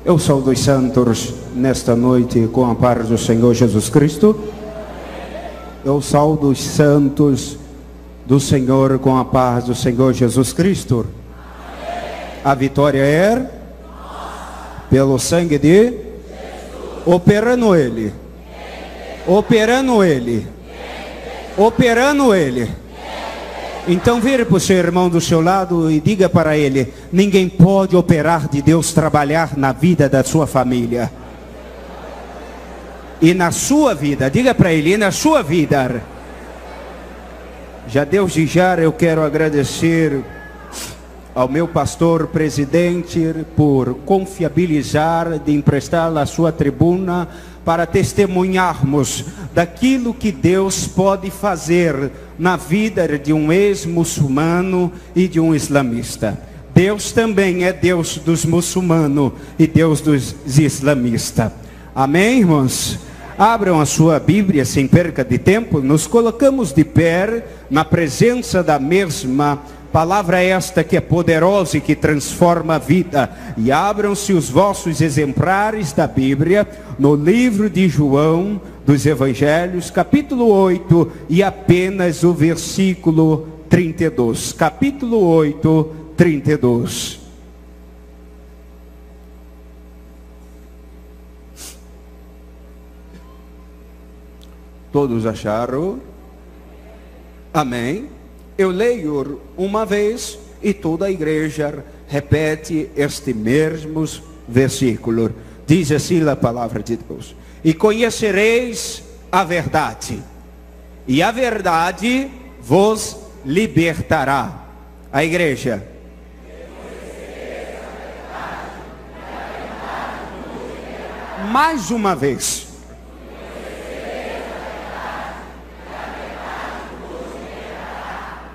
Eu saúdo os santos nesta noite com a paz do Senhor Jesus Cristo. Eu saúdo os santos do Senhor com a paz do Senhor Jesus Cristo. A vitória é pelo sangue de Jesus. Operando Ele. Operando Ele. Operando Ele. Então vire para o seu irmão do seu lado e diga para ele: ninguém pode operar de Deus trabalhar na vida da sua família. E na sua vida, diga para ele, e na sua vida. Já desde já eu quero agradecer ao meu pastor presidente por confiabilizar, de emprestar a sua tribuna para testemunharmos daquilo que Deus pode fazer na vida de um ex-muçulmano e de um islamista. Deus também é Deus dos muçulmanos e Deus dos islamistas. Amém, irmãos? Abram a sua Bíblia sem perca de tempo. Nos colocamos de pé na presença da mesma palavra esta que é poderosa e que transforma a vida. E abram-se os vossos exemplares da Bíblia no livro de João dos Evangelhos, capítulo 8, e apenas o versículo 32. Capítulo 8, 32. Todos acharam? Amém? Eu leio uma vez e toda a igreja repete este mesmo versículo. Diz assim a palavra de Deus: e conhecereis a verdade, e a verdade vos libertará. A igreja. Mais uma vez.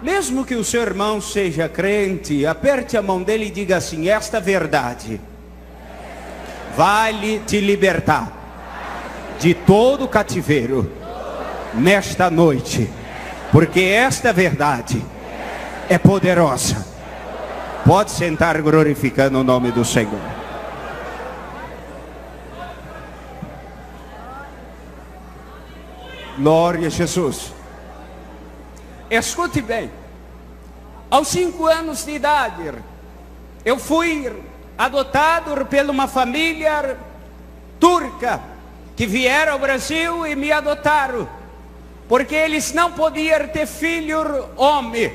Mesmo que o seu irmão seja crente, aperte a mão dele e diga assim: esta verdade vai te libertar de todo cativeiro nesta noite, porque esta verdade é poderosa. Pode sentar glorificando o nome do Senhor. Glória a Jesus. Escute bem, aos 5 anos de idade, eu fui adotado por uma família turca, que vieram ao Brasil e me adotaram, porque eles não podiam ter filho homem,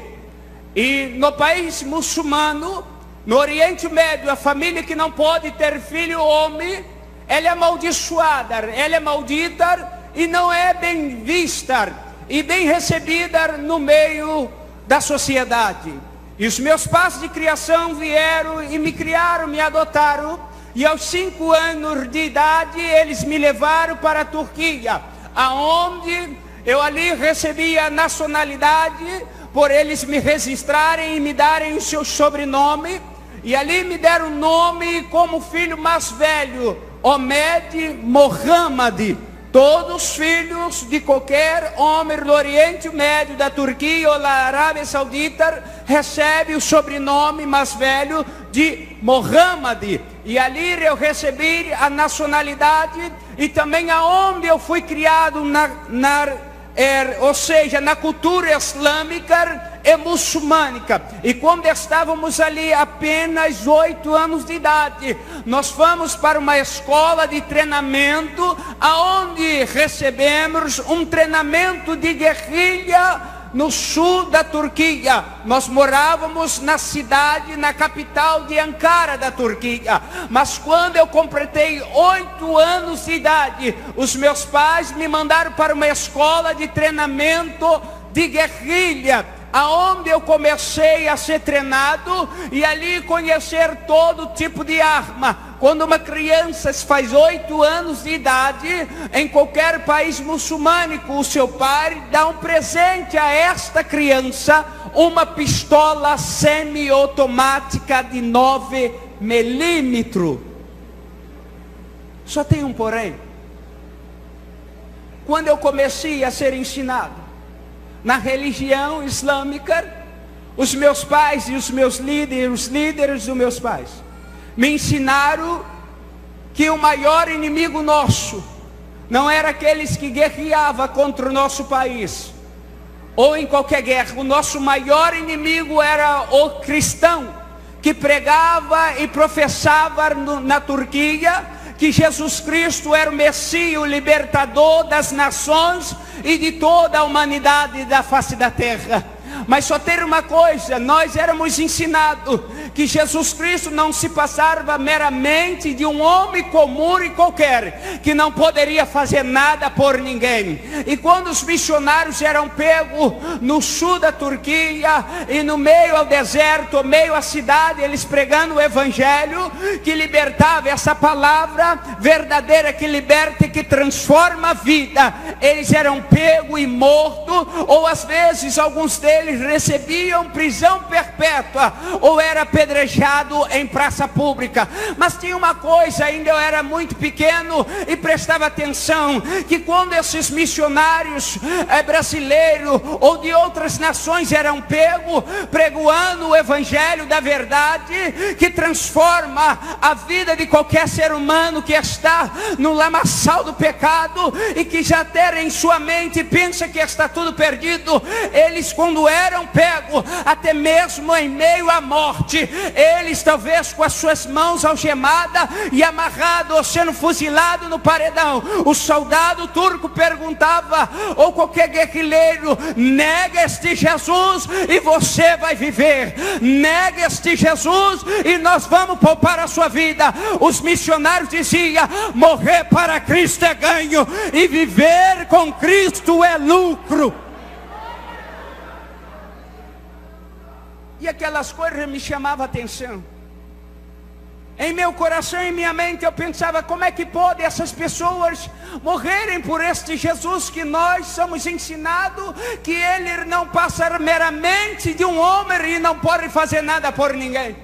e no país muçulmano, no Oriente Médio, a família que não pode ter filho homem, ela é amaldiçoada, ela é maldita, e não é bem vista e bem recebida no meio da sociedade. E os meus pais de criação vieram e me criaram, me adotaram, e aos 5 anos de idade eles me levaram para a Turquia, aonde eu ali recebi a nacionalidade, por eles me registrarem e me darem o seu sobrenome, e ali me deram o nome como filho mais velho, Ahmed Mohammed. Todos os filhos de qualquer homem do Oriente Médio, da Turquia ou da Arábia Saudita, recebem o sobrenome mais velho de Mohammed. E ali eu recebi a nacionalidade, e também aonde eu fui criado, ou seja, na cultura islâmica e muçulmânica. E quando estávamos ali apenas 8 anos de idade, nós fomos para uma escola de treinamento, aonde recebemos um treinamento de guerrilha no sul da Turquia. Nós morávamos na cidade, na capital de Ankara da Turquia. Mas quando eu completei 8 anos de idade, os meus pais me mandaram para uma escola de treinamento de guerrilha, aonde eu comecei a ser treinado e ali conhecer todo tipo de arma. Quando uma criança faz 8 anos de idade, em qualquer país muçulmânico, o seu pai dá um presente a esta criança, uma pistola semi-automática de 9 milímetros. Só tem um porém. Quando eu comecei a ser ensinado na religião islâmica, os meus pais e os meus líderes, os líderes dos meus pais, me ensinaram que o maior inimigo nosso não era aqueles que guerreavam contra o nosso país, ou em qualquer guerra. O nosso maior inimigo era o cristão, que pregava e professava na Turquia que Jesus Cristo era o Messias, o libertador das nações e de toda a humanidade da face da terra. Mas só ter uma coisa, nós éramos ensinados que Jesus Cristo não se passava meramente de um homem comum e qualquer, que não poderia fazer nada por ninguém. E quando os missionários eram pegos no sul da Turquia e no meio ao deserto, meio à cidade, eles pregando o evangelho que libertava, essa palavra verdadeira que liberta e que transforma a vida, eles eram pegos e mortos, ou às vezes alguns deles recebiam prisão perpétua, ou era apedrejado em praça pública. Mas tinha uma coisa, ainda eu era muito pequeno e prestava atenção, que quando esses missionários brasileiros ou de outras nações eram pegos, pregoando o evangelho da verdade, que transforma a vida de qualquer ser humano que está no lamaçal do pecado, e que já até em sua mente pensa que está tudo perdido, eles quando eram pegos, até mesmo em meio à morte, eles talvez com as suas mãos algemadas e amarrados, ou sendo fuzilado no paredão, o soldado turco perguntava, ou qualquer guerrilheiro: nega este Jesus e você vai viver, nega este Jesus e nós vamos poupar a sua vida. Os missionários diziam: morrer para Cristo é ganho e viver com Cristo é lucro. E aquelas coisas me chamavam a atenção. Em meu coração e em minha mente eu pensava: como é que pode essas pessoas morrerem por este Jesus que nós somos ensinados que ele não passa meramente de um homem e não pode fazer nada por ninguém.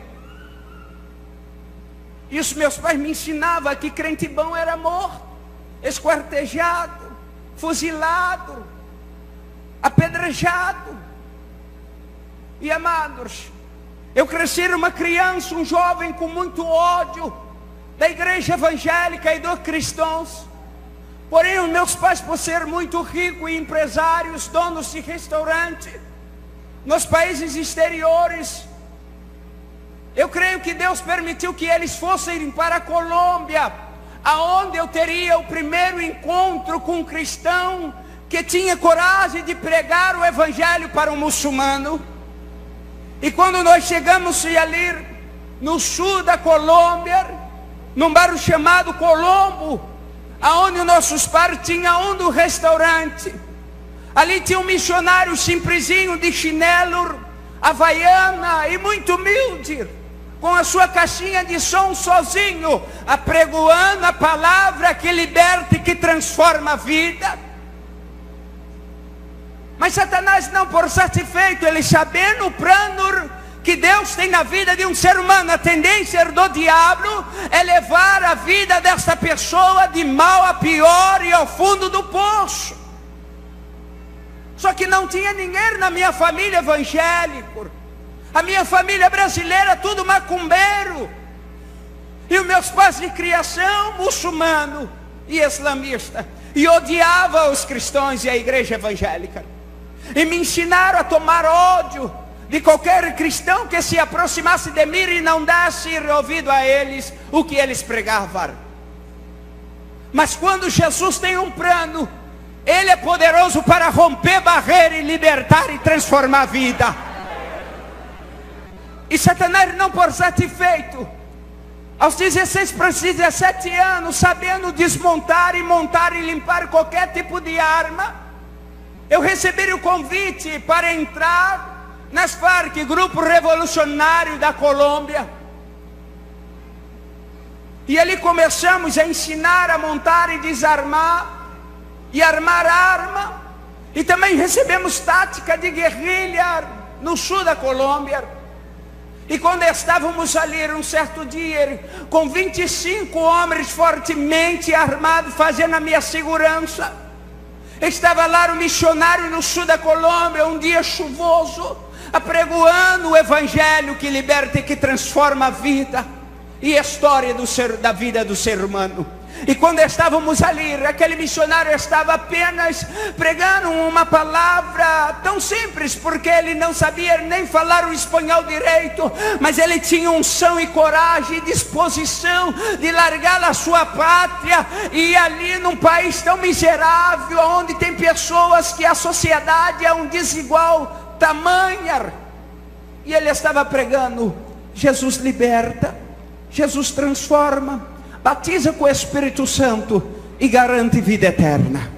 E os meus pais me ensinavam que crente bom era morto, esquartejado, fuzilado, apedrejado. E amados, eu cresci uma criança, um jovem com muito ódio da igreja evangélica e dos cristãos. Porém os meus pais, por ser muito ricos e empresários, donos de restaurante nos países exteriores, eu creio que Deus permitiu que eles fossem para a Colômbia, aonde eu teria o primeiro encontro com um cristão que tinha coragem de pregar o evangelho para um muçulmano. E quando nós chegamos ali no sul da Colômbia, num bairro chamado Colombo, aonde nossos pais tinham um restaurante, ali tinha um missionário simplesinho de chinelo, havaiana e muito humilde, com a sua caixinha de som sozinho, apregoando a palavra que liberta e que transforma a vida. Mas Satanás não por satisfeito, ele sabendo o plano que Deus tem na vida de um ser humano, a tendência do diabo é levar a vida dessa pessoa de mal a pior e ao fundo do poço. Só que não tinha ninguém na minha família evangélico, a minha família brasileira tudo macumbeiro, e os meus pais de criação muçulmano e islamista, e odiava os cristãos e a igreja evangélica. E me ensinaram a tomar ódio de qualquer cristão que se aproximasse de mim e não desse ouvido a eles o que eles pregavam. Mas quando Jesus tem um plano, ele é poderoso para romper barreira e libertar e transformar a vida. E Satanás não por satisfeito, aos 16 para 17 anos, sabendo desmontar e montar e limpar qualquer tipo de arma, eu recebi o convite para entrar nas Farc, Grupo Revolucionário da Colômbia. E ali começamos a ensinar a montar e desarmar, e armar arma. E também recebemos tática de guerrilha no sul da Colômbia. E quando estávamos ali um certo dia, com 25 homens fortemente armados, fazendo a minha segurança, estava lá um missionário no sul da Colômbia, um dia chuvoso, apregoando o evangelho que liberta e que transforma a vida. e história da vida do ser humano. E quando estávamos ali, aquele missionário estava apenas pregando uma palavra tão simples, porque ele não sabia nem falar o espanhol direito, mas ele tinha unção e coragem e disposição de largar a sua pátria e ir ali num país tão miserável, onde tem pessoas que a sociedade é um desigual tamanho. E ele estava pregando: Jesus liberta, Jesus transforma, batiza com o Espírito Santo e garante vida eterna.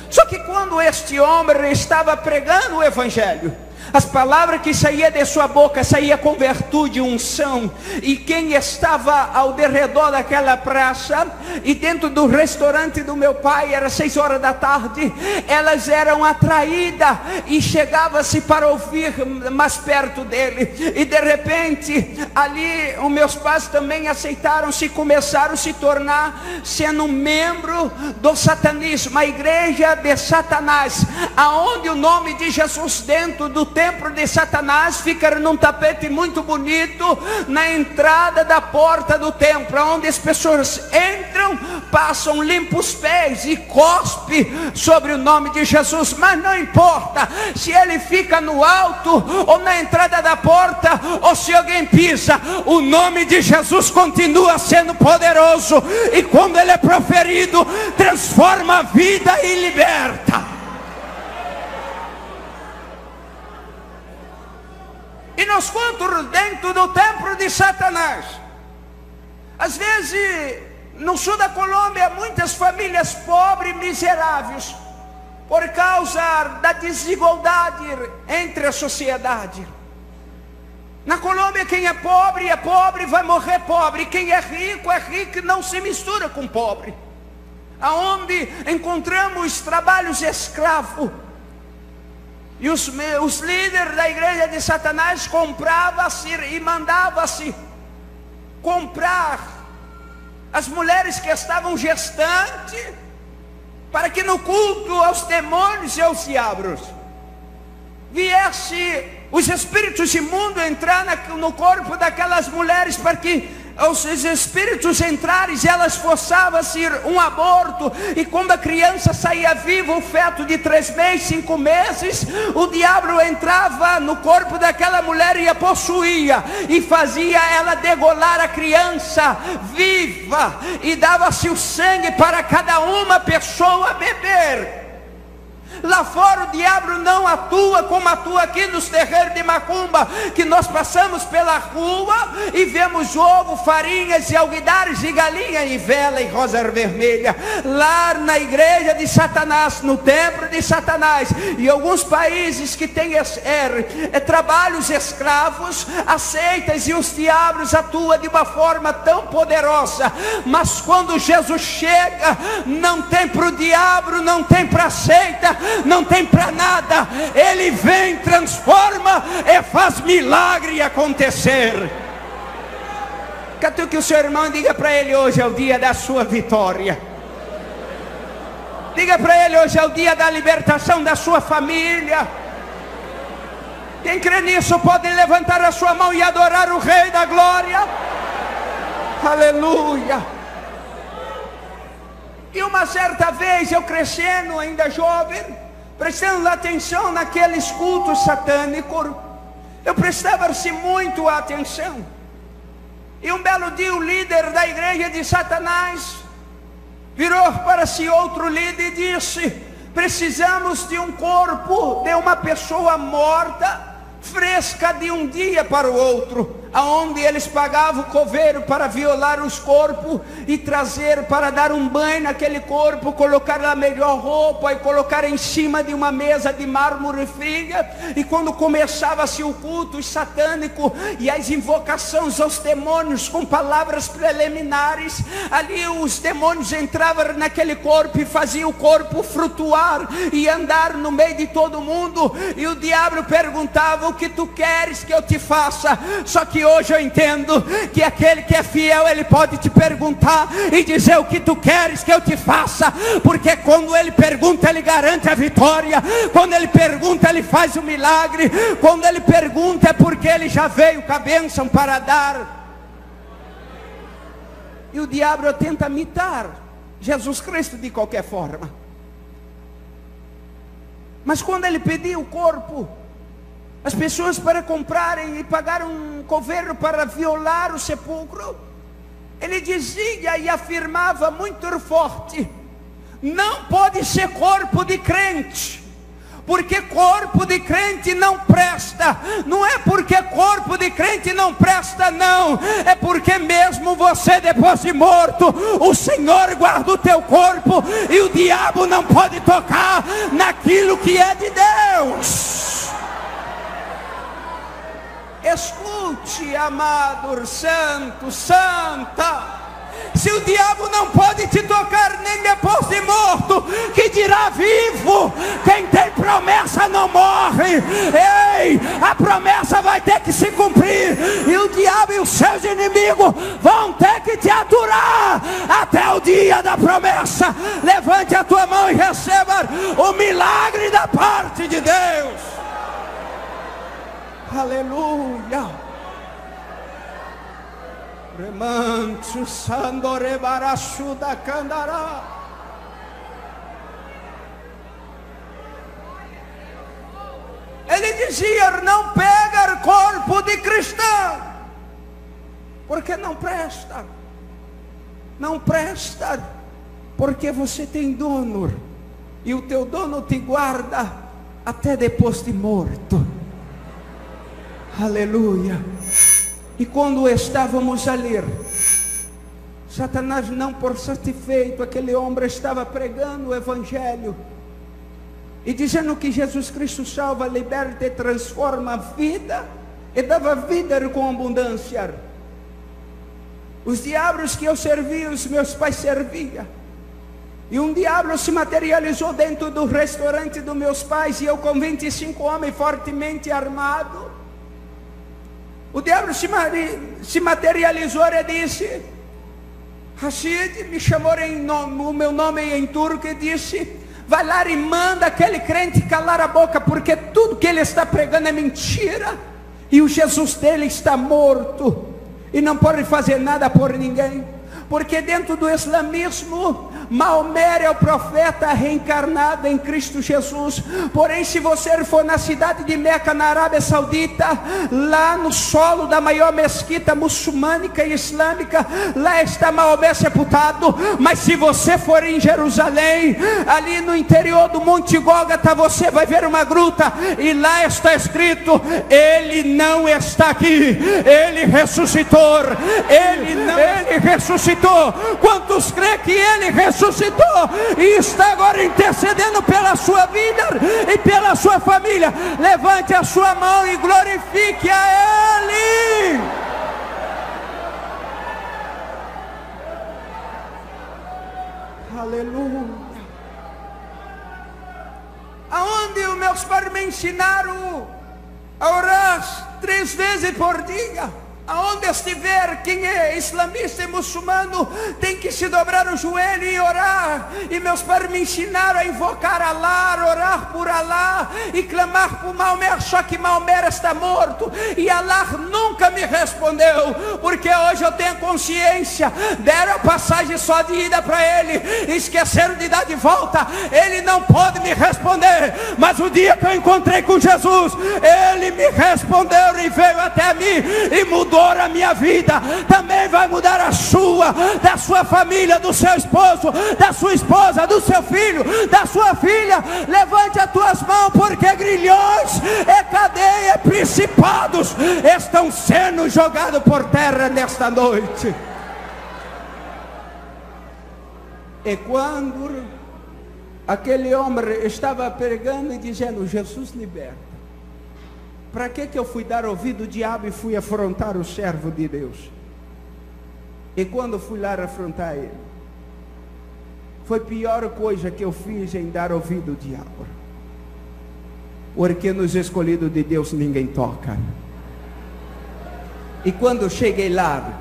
Só que quando este homem estava pregando o Evangelho, as palavras que saíam de sua boca saíam com virtude e unção. E quem estava ao derredor daquela praça e dentro do restaurante do meu pai, era 6 horas da tarde, elas eram atraídas e chegavam-se para ouvir mais perto dele. E de repente, ali os meus pais também aceitaram-se e começaram a se tornar sendo membro do satanismo, a igreja de Satanás, aonde o nome de Jesus dentro do templo de Satanás fica num tapete muito bonito na entrada da porta do templo, onde as pessoas entram, passam, limpam os pés e cospe sobre o nome de Jesus. Mas não importa se ele fica no alto ou na entrada da porta, ou se alguém pisa, o nome de Jesus continua sendo poderoso, e quando ele é proferido, transforma a vida e liberta. E nós quantos dentro do templo de Satanás, às vezes no sul da Colômbia, muitas famílias pobres e miseráveis, por causa da desigualdade entre a sociedade. Na Colômbia, quem é pobre vai morrer pobre, quem é rico e não se mistura com pobre. Aonde encontramos trabalhos escravos. E os líderes da igreja de Satanás compravam-se e mandavam-se comprar as mulheres que estavam gestantes, para que no culto aos demônios e aos diabos viesse os espíritos imundos entrar no corpo daquelas mulheres, para que os espíritos entrarem, elas forçavam-se um aborto, e quando a criança saía viva, o feto de 3 meses, 5 meses, o diabo entrava no corpo daquela mulher e a possuía, e fazia ela degolar a criança viva, e dava-se o sangue para cada uma pessoa beber. Lá fora o diabo não atua como atua aqui nos terreiros de macumba, que nós passamos pela rua e vemos ovo, farinhas e alguidares e galinha e vela e rosa vermelha. Lá na igreja de Satanás, no templo de Satanás, e alguns países que têm trabalhos escravos, aceitas, e os diabos atuam de uma forma tão poderosa. Mas quando Jesus chega, não tem para o diabo, não tem para a seita, não tem para nada. Ele vem, transforma e faz milagre acontecer. Catuque o seu irmão e diga para ele: hoje é o dia da sua vitória. Diga para ele: hoje é o dia da libertação da sua família. Quem crê nisso pode levantar a sua mão e adorar o Rei da Glória. Aleluia. E uma certa vez, eu crescendo, ainda jovem, prestando atenção naqueles cultos satânicos, eu prestava-se muito atenção. E um belo dia o líder da igreja de Satanás virou para si outro líder e disse: precisamos de um corpo de uma pessoa morta, fresca de um dia para o outro, aonde eles pagavam o coveiro para violar os corpos e trazer para dar um banho naquele corpo, colocar a melhor roupa e colocar em cima de uma mesa de mármore fria. E quando começava-se o culto satânico e as invocações aos demônios com palavras preliminares, ali os demônios entravam naquele corpo e faziam o corpo flutuar e andar no meio de todo mundo. E o diabo perguntava: o que tu queres que eu te faça? Só que hoje eu entendo que aquele que é fiel, ele pode te perguntar e dizer: o que tu queres que eu te faça? Porque quando ele pergunta, ele garante a vitória. Quando ele pergunta, ele faz o milagre. Quando ele pergunta, é porque ele já veio com a bênção para dar. E o diabo tenta imitar Jesus Cristo de qualquer forma. Mas quando ele pediu o corpo, as pessoas para comprarem e pagar um coveiro para violar o sepulcro, ele dizia e afirmava muito forte: não pode ser corpo de crente, porque corpo de crente não presta. Não é porque corpo de crente não presta, não. É porque mesmo você depois de morto, o Senhor guarda o teu corpo, e o diabo não pode tocar naquilo que é de Deus. Escute, amado santo, santa. Se o diabo não pode te tocar nem depois de morto, que dirá vivo? Quem tem promessa não morre. Ei, a promessa vai ter que se cumprir, e o diabo e os seus inimigos vão ter que te aturar até o dia da promessa. Levante a tua mão e receba o milagre da parte de Deus. Aleluia. Remanso sandore barachuda candará. Ele dizia: não pega corpo de cristão, porque não presta. Não presta, porque você tem dono, e o teu dono te guarda até depois de morto. Aleluia. E quando estávamos a ler, Satanás, não por satisfeito, aquele homem estava pregando o Evangelho e dizendo que Jesus Cristo salva, liberta e transforma a vida, e dava vida com abundância. Os diabos que eu servia, os meus pais serviam. E um diabo se materializou dentro do restaurante dos meus pais, e eu com 25 homens fortemente armados. O diabo se materializou e disse: Rashid, me chamou o meu nome em turco, e disse: vai lá e manda aquele crente calar a boca, porque tudo que ele está pregando é mentira, e o Jesus dele está morto, e não pode fazer nada por ninguém. Porque dentro do islamismo, Maomé é o profeta reencarnado em Cristo Jesus. Porém, se você for na cidade de Meca, na Arábia Saudita, lá no solo da maior mesquita muçulmânica e islâmica, lá está Maomé sepultado. Mas se você for em Jerusalém, ali no interior do Monte Gólgota, você vai ver uma gruta, e lá está escrito: ele não está aqui, ele ressuscitou. Ele ressuscitou. Quantos creem que ele ressuscitou e está agora intercedendo pela sua vida e pela sua família? Levante a sua mão e glorifique a ele. Aleluia. Aonde os meus pais me ensinaram a orar 3 vezes por dia. Aonde estiver, quem é islamista e muçulmano tem que se dobrar o joelho e orar. E meus pais me ensinaram a invocar Allah, orar por Allah e clamar por Maomé. Só que Maomé está morto, e Allah nunca me respondeu, porque hoje eu tenho consciência. Deram a passagem só de ida para ele, esqueceram de dar de volta. Ele não pode me responder, mas o dia que eu encontrei com Jesus, ele me respondeu e veio até mim e mudou a minha vida. Também vai mudar a sua, da sua família, do seu esposo, da sua esposa, do seu filho, da sua filha. Levante as tuas mãos, porque grilhões e cadeia, principados estão sendo jogados por terra nesta noite. E quando aquele homem estava pregando e dizendo: Jesus liberta, para que eu fui dar ouvido ao diabo e fui afrontar o servo de Deus? E quando fui lá afrontar ele, foi a pior coisa que eu fiz em dar ouvido ao diabo. Porque nos escolhidos de Deus ninguém toca. E quando eu cheguei lá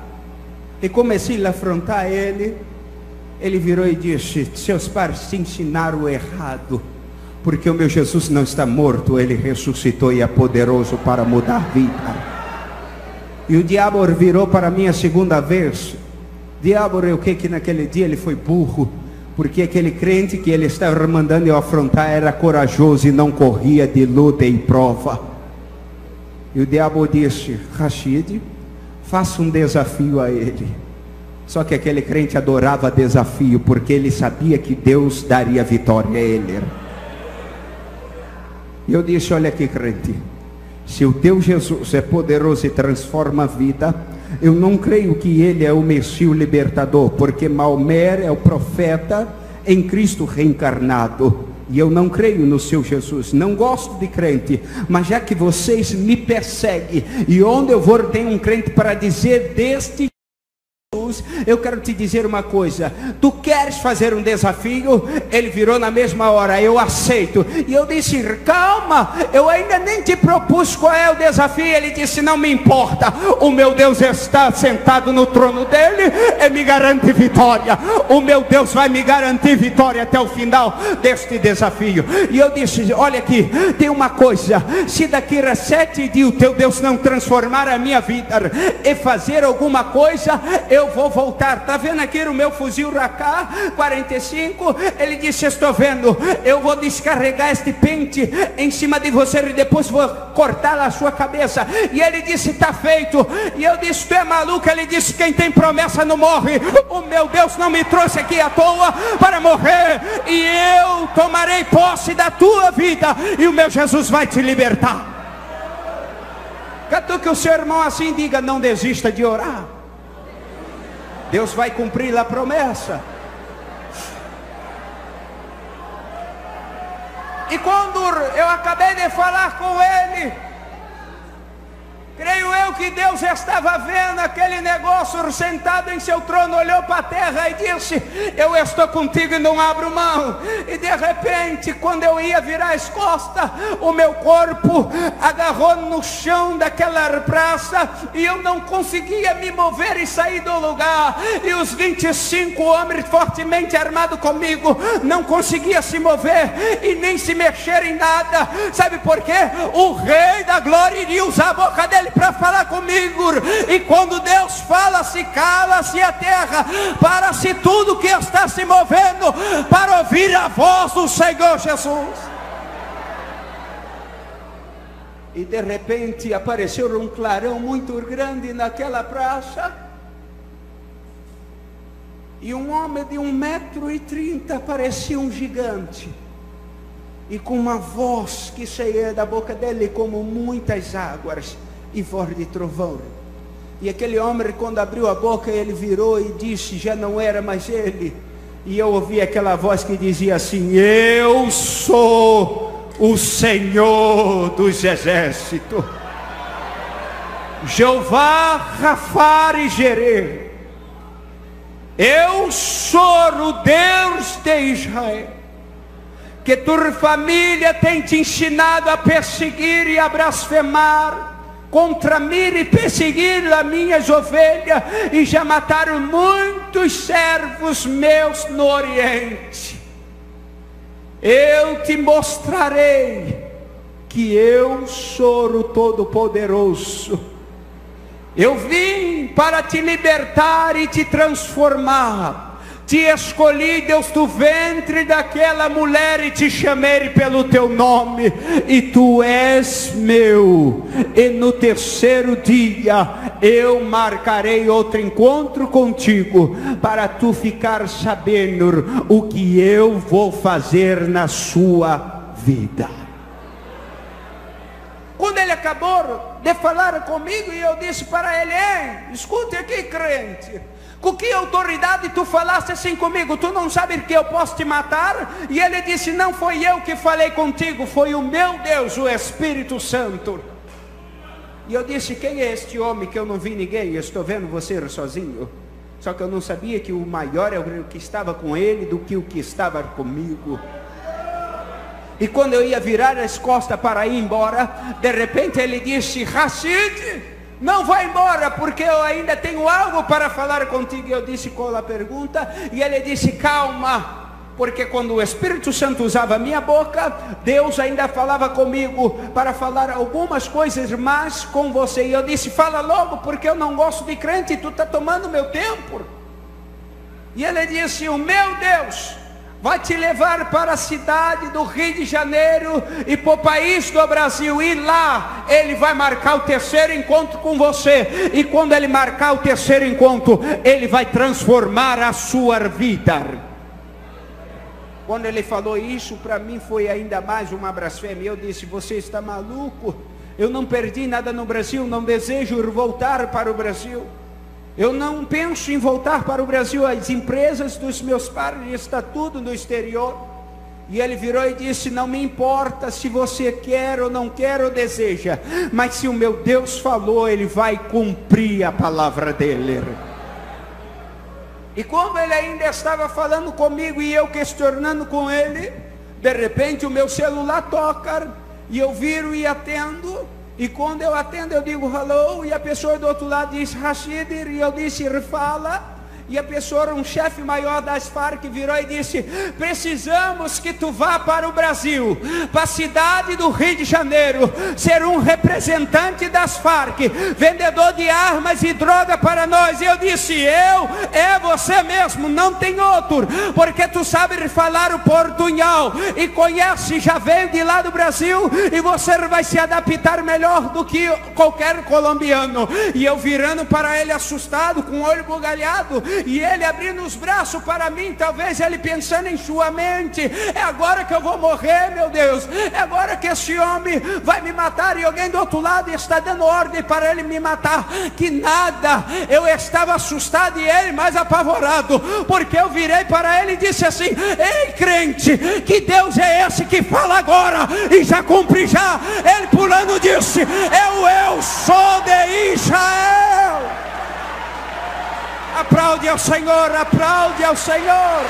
e comecei a afrontar ele, ele virou e disse: seus pais te ensinaram errado, porque o meu Jesus não está morto, ele ressuscitou e é poderoso para mudar a vida. E o diabo virou para mim a segunda vez Diabo, o que naquele dia ele foi burro, porque aquele crente que ele estava mandando eu afrontar era corajoso e não corria de luta e prova. E o diabo disse: Rashid, faça um desafio a ele. Só que aquele crente adorava desafio, porque ele sabia que Deus daria vitória a ele. E eu disse: olha aqui, crente, se o teu Jesus é poderoso e transforma a vida, eu não creio que ele é o Messias libertador, porque Maomé é o profeta em Cristo reencarnado, e eu não creio no seu Jesus. Não gosto de crente, mas já que vocês me perseguem, e onde eu vou tem um crente para dizer deste Jesus, eu quero te dizer uma coisa: tu queres fazer um desafio? Ele virou na mesma hora: eu aceito. E eu disse: calma, eu ainda nem te propus qual é o desafio. Ele disse: não me importa, o meu Deus está sentado no trono dele e me garante vitória. O meu Deus vai me garantir vitória até o final deste desafio. E eu disse: olha aqui, tem uma coisa, se daqui a 7 dias o teu Deus não transformar a minha vida e fazer alguma coisa, eu vou voltar. Tá vendo aqui o meu fuzil AK-45? Ele disse: estou vendo, eu vou descarregar este pente em cima de você e depois vou cortar a sua cabeça. E ele disse: está feito. E eu disse: tu é maluco? Ele disse: quem tem promessa não morre. O meu Deus não me trouxe aqui à toa para morrer, e eu tomarei posse da tua vida, e o meu Jesus vai te libertar. Catuque o seu irmão assim, diga: não desista de orar, Deus vai cumprir a promessa. E quando eu acabei de falar com ele, creio eu que Deus estava vendo aquele negócio sentado em seu trono, olhou para a terra e disse: eu estou contigo e não abro mão. E de repente, quando eu ia virar as costas, o meu corpo agarrou no chão daquela praça e eu não conseguia me mover e sair do lugar. E os 25 homens fortemente armados comigo não conseguiam se mover e nem se mexer em nada. Sabe por quê? O Rei da Glória iria usar a boca dele para falar comigo. E quando Deus fala, se cala-se a terra, para-se tudo que está se movendo para ouvir a voz do Senhor Jesus. E de repente apareceu um clarão muito grande naquela praça, e um homem de 1,30 m, parecia um gigante, e com uma voz que saía da boca dele como muitas águas e voz de trovão. E aquele homem, quando abriu a boca, ele virou e disse: já não era mais ele. E eu ouvi aquela voz que dizia assim: eu sou o Senhor dos exércitos, Jeová Rafá e Jerê. Eu sou o Deus de Israel, que tua família tem te ensinado a perseguir e a blasfemar contra mim e perseguir as minhas ovelhas, e já mataram muitos servos meus no Oriente. Eu te mostrarei que eu sou o Todo-Poderoso. Eu vim para te libertar e te transformar. Te escolhi, Deus, do ventre daquela mulher, e te chamei pelo teu nome, e tu és meu. E no terceiro dia eu marcarei outro encontro contigo, para tu ficar sabendo o que eu vou fazer na sua vida. Quando ele acabou de falar comigo, e eu disse para ele: escute aqui, crente, com que autoridade tu falaste assim comigo? Tu não sabes que eu posso te matar? E ele disse: não foi eu que falei contigo, foi o meu Deus, o Espírito Santo. E eu disse: quem é este homem que eu não vi ninguém? Eu estou vendo você sozinho. Só que eu não sabia que o maior é o que estava com ele do que o que estava comigo. E quando eu ia virar as costas para ir embora, de repente ele disse: Rashid, não vai embora, porque eu ainda tenho algo para falar contigo. E eu disse: qual a pergunta? E ele disse: calma, porque quando o Espírito Santo usava a minha boca, Deus ainda falava comigo para falar algumas coisas mais com você. E eu disse: fala logo, porque eu não gosto de crente, tu está tomando meu tempo. E ele disse: o meu Deus vai te levar para a cidade do Rio de Janeiro e para o país do Brasil, e lá ele vai marcar o terceiro encontro com você, e quando ele marcar o terceiro encontro, ele vai transformar a sua vida. Quando ele falou isso, para mim foi ainda mais uma blasfêmia. Eu disse: você está maluco? Eu não perdi nada no Brasil, não desejo voltar para o Brasil. Eu não penso em voltar para o Brasil. As empresas dos meus pais estão tudo no exterior. E ele virou e disse: não me importa se você quer ou não quer ou deseja, mas se o meu Deus falou, ele vai cumprir a palavra dele. E como ele ainda estava falando comigo e eu questionando com ele, de repente o meu celular toca, e eu viro e atendo. E quando eu atendo, eu digo hello, e a pessoa do outro lado diz Rashid, e eu disse fala. E a pessoa, um chefe maior das Farc, virou e disse: precisamos que tu vá para o Brasil, para a cidade do Rio de Janeiro, ser um representante das Farc, vendedor de armas e droga para nós. E eu disse: é você mesmo, não tem outro, porque tu sabe falar o portunhol e conhece, já veio de lá do Brasil, e você vai se adaptar melhor do que qualquer colombiano. E eu virando para ele assustado, com o olho bugalhado, e ele abrindo os braços para mim, talvez ele pensando em sua mente: é agora que eu vou morrer, meu Deus, é agora que esse homem vai me matar, e alguém do outro lado está dando ordem para ele me matar. Que nada, eu estava assustado e ele mais apavorado, porque eu virei para ele e disse assim: ei crente, que Deus é esse que fala agora e já cumpre já? Ele pulando disse: eu sou de Israel. Aplaude ao Senhor, aplaude ao Senhor.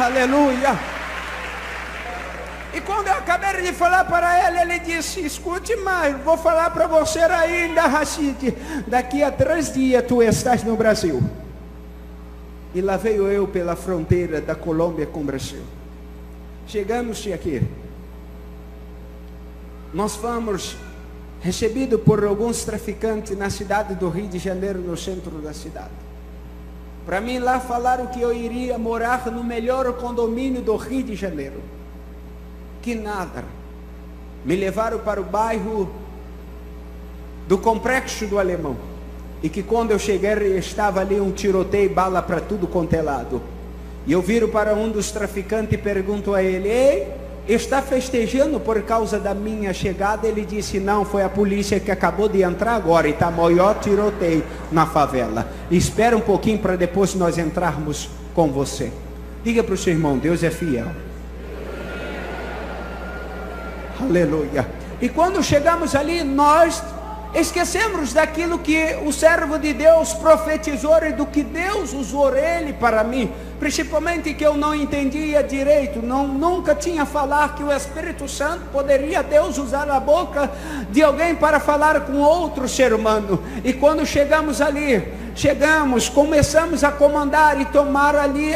Aleluia. E quando eu acabei de falar para ele, ele disse: escute mais, vou falar para você ainda, Rashid, daqui a 3 dias tu estás no Brasil. E lá veio eu pela fronteira da Colômbia com o Brasil. Chegamos aqui, nós fomos recebidos por alguns traficantes na cidade do Rio de Janeiro, no centro da cidade. Para mim lá falaram que eu iria morar no melhor condomínio do Rio de Janeiro. Que nada, me levaram para o bairro do Complexo do Alemão, e que quando eu cheguei estava ali um tiroteio, bala para tudo quanto é lado. E eu viro para um dos traficantes e pergunto a ele: ei, está festejando por causa da minha chegada? Ele disse: não, foi a polícia que acabou de entrar agora e está maior tiroteio na favela. Espera um pouquinho para depois nós entrarmos com você. Diga para o seu irmão: Deus é fiel. Aleluia. E quando chegamos ali, nós esquecemos daquilo que o servo de Deus profetizou e do que Deus usou ele para mim, principalmente que eu não entendia direito, nunca tinha falado que o Espírito Santo poderia Deus usar a boca de alguém para falar com outro ser humano. E quando chegamos ali, começamos a comandar e tomar ali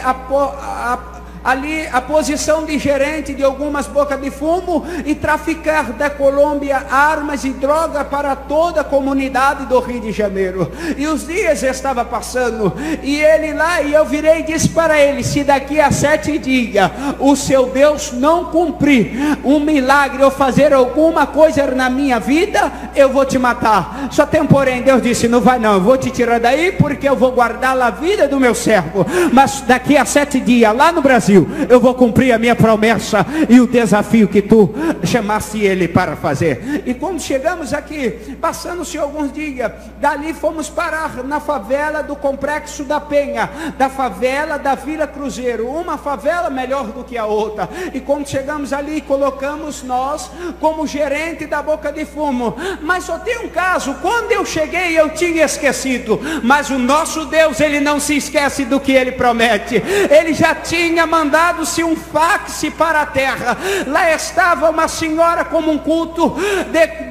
a posição de gerente de algumas bocas de fumo e traficar da Colômbia armas e droga para toda a comunidade do Rio de Janeiro. E os dias estavam passando, e ele lá, e eu virei e disse para ele: se daqui a 7 dias o seu Deus não cumprir um milagre ou fazer alguma coisa na minha vida, eu vou te matar. Só tem porém, Deus disse: não vai não, eu vou te tirar daí, porque eu vou guardar a vida do meu servo, mas daqui a 7 dias lá no Brasil eu vou cumprir a minha promessa e o desafio que tu chamaste ele para fazer. E quando chegamos aqui, passando-se alguns dias, dali fomos parar na favela do Complexo da Penha, da favela da Vila Cruzeiro, uma favela melhor do que a outra. E quando chegamos ali, colocamos nós como gerente da boca de fumo. Mas só tem um caso: quando eu cheguei eu tinha esquecido, mas o nosso Deus, ele não se esquece do que ele promete. Ele já tinha mandado mandado-se um fax para a terra. Lá estava uma senhora como um culto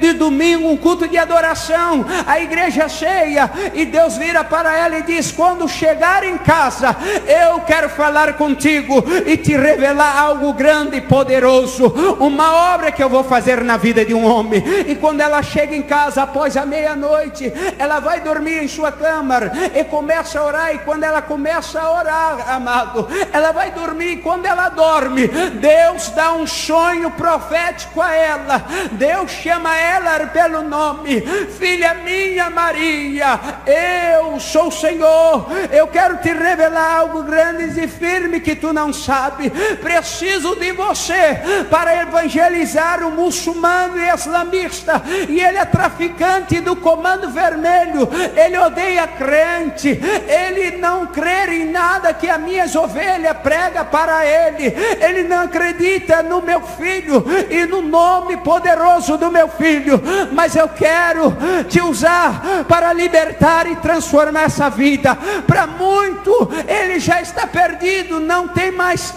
de domingo, um culto de adoração, a igreja cheia, e Deus vira para ela e diz: quando chegar em casa, eu quero falar contigo e te revelar algo grande e poderoso, uma obra que eu vou fazer na vida de um homem. E quando ela chega em casa após a meia-noite, ela vai dormir em sua cama e começa a orar. E quando ela começa a orar, amado, ela vai dormir. E quando ela dorme, Deus dá um sonho profético a ela. Deus chama ela pelo nome: filha minha Maria, eu sou o Senhor, eu quero te revelar algo grande e firme que tu não sabe. Preciso de você para evangelizar o muçulmano e islamista, e ele é traficante do Comando Vermelho, ele odeia crente, ele não crê em nada que as minhas ovelhas prega para ele não acredita no meu filho e no nome poderoso do meu filho, mas eu quero te usar para libertar e transformar essa vida. Para muito, ele já está perdido, não tem mais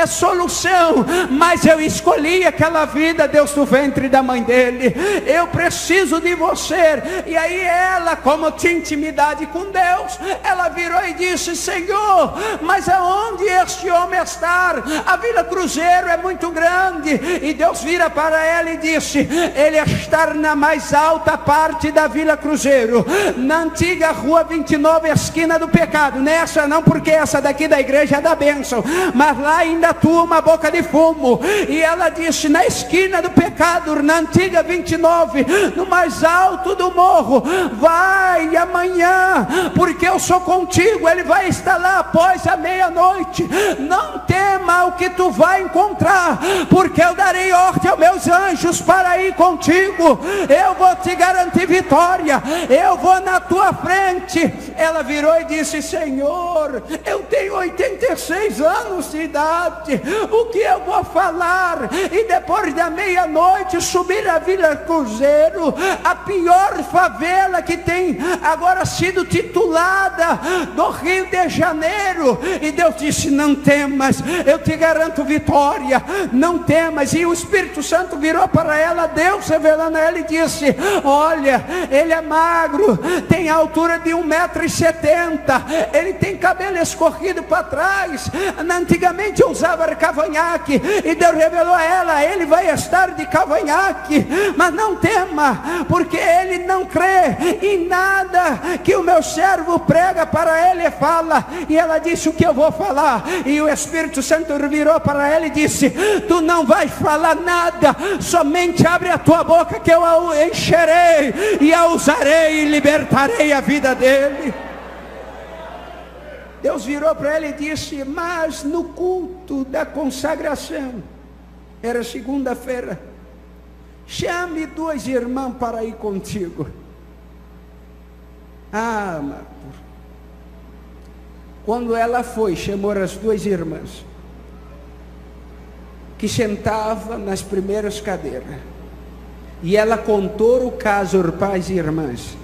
solução, mas eu escolhi aquela vida, Deus, do ventre da mãe dele. Eu preciso de você. E aí ela, como tinha intimidade com Deus, ela virou e disse: Senhor, mas aonde este homem está? A Vila Cruzeiro é muito grande. E Deus vira para ela e disse: ele está na mais alta parte da Vila Cruzeiro, na antiga rua 29, esquina do pecado. Nessa não, porque essa daqui da igreja é da bênção, mas lá ainda atua uma boca de fumo. E ela disse: na esquina do pecado, na antiga 29, no mais alto do morro, vai amanhã, porque eu sou contigo. Ele vai estar lá após a meia-noite. Não tema o que tu vai encontrar, porque eu darei ordem aos meus anjos para ir contigo. Eu vou te garantir vitória, eu vou na tua frente. Ela virou e disse: Senhor, eu tenho 86 anos de idade, o que eu vou falar? E depois da meia-noite subir a Vila Cruzeiro, a pior favela que tem agora sido titulada do Rio de Janeiro. E Deus disse: não temas, eu te garanto vitória, não temas. E o Espírito Santo virou para ela, Deus revelando a ela, e disse: olha, ele é magro, tem a altura de 1,70 m, ele tem cabelo escorrido para trás. Antigamente eu usava cavanhaque, e Deus revelou a ela: ele vai estar de cavanhaque, mas não tema, porque ele não crê em nada que o meu servo prega para ele e fala. E ela disse: o que eu vou falar? E o Espírito Santo virou para ela e disse: tu não vais falar nada, somente abre a tua boca que eu a encherei e a usarei e libertarei a vida dele. Deus virou para ela e disse: mas no culto da consagração, era segunda-feira, chame 2 irmãs para ir contigo. Ah, amado, quando ela foi, chamou as 2 irmãs que sentavam nas primeiras cadeiras, e ela contou o caso para as irmãs.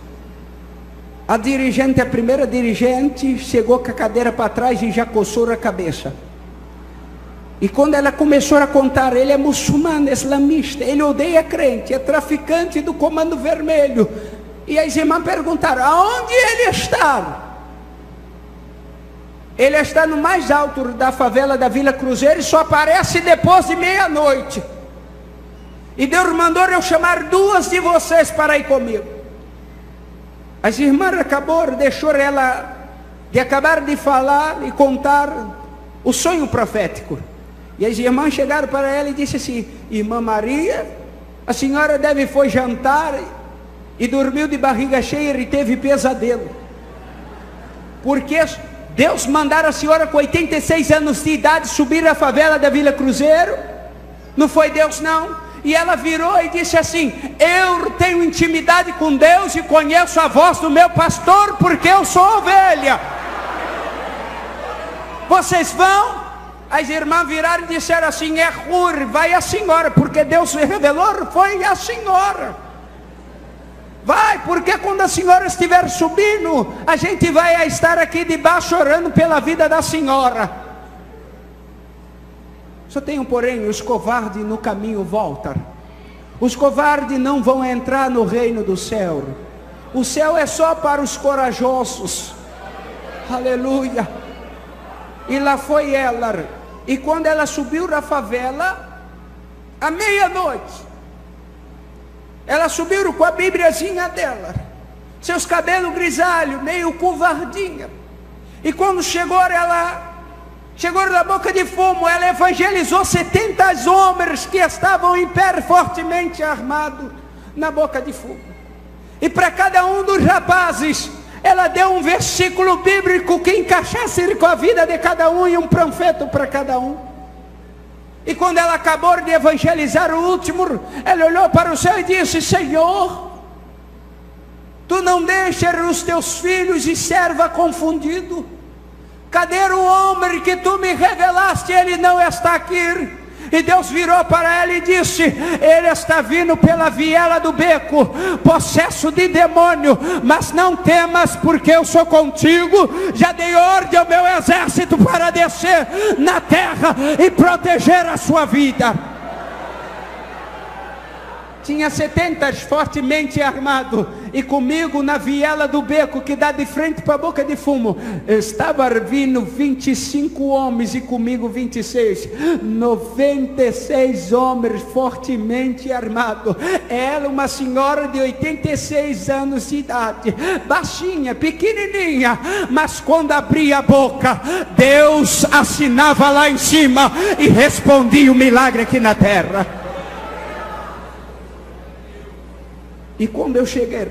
A dirigente, a primeira dirigente, chegou com a cadeira para trás e já coçou a cabeça. E quando ela começou a contar: ele é muçulmano, islamista, ele odeia crente, é traficante do Comando Vermelho. E as irmãs perguntaram: aonde ele está? Ele está no mais alto da favela da Vila Cruzeiro e só aparece depois de meia-noite. E Deus mandou eu chamar 2 de vocês para ir comigo. As irmãs deixou ela de acabar de falar e contar o sonho profético. E as irmãs chegaram para ela e disseram assim: irmã Maria, a senhora deve foi jantar e dormiu de barriga cheia e teve pesadelo, porque Deus mandara a senhora com 86 anos de idade subir a favela da Vila Cruzeiro. Não foi Deus não. E ela virou e disse assim: eu tenho intimidade com Deus e conheço a voz do meu pastor, porque eu sou ovelha. Vocês vão? As irmãs viraram e disseram assim: é ruim, vai a senhora, porque Deus revelou, foi a senhora. Vai, porque quando a senhora estiver subindo, a gente vai estar aqui debaixo orando pela vida da senhora. Só tem um porém: os covardes no caminho voltam. Os covardes não vão entrar no reino do céu. O céu é só para os corajosos. Aleluia. E lá foi ela. E quando ela subiu na favela, à meia-noite, ela subiu com a Bíbliazinha dela, seus cabelos grisalhos, meio covardinha. E quando chegou na boca de fumo, ela evangelizou 70 homens que estavam em pé, fortemente armados, na boca de fumo. E para cada um dos rapazes, ela deu um versículo bíblico que encaixasse com a vida de cada um, e um panfleto para cada um. E quando ela acabou de evangelizar o último, ela olhou para o céu e disse: Senhor, Tu não deixas os Teus filhos e serva confundido. Cadê o homem que Tu me revelaste? Ele não está aqui. E Deus virou para ela e disse: ele está vindo pela viela do beco, possesso de demônio, mas não temas, porque eu sou contigo. Já dei ordem ao meu exército para descer na terra e proteger a sua vida. Tinha 70 fortemente armados, e comigo na viela do beco que dá de frente para a boca de fumo, estava vindo 25 homens, e comigo 26, 96 homens fortemente armados. Ela, uma senhora de 86 anos de idade, baixinha, pequenininha, mas quando abria a boca, Deus assinava lá em cima e respondia o milagre aqui na terra. E quando eu cheguei,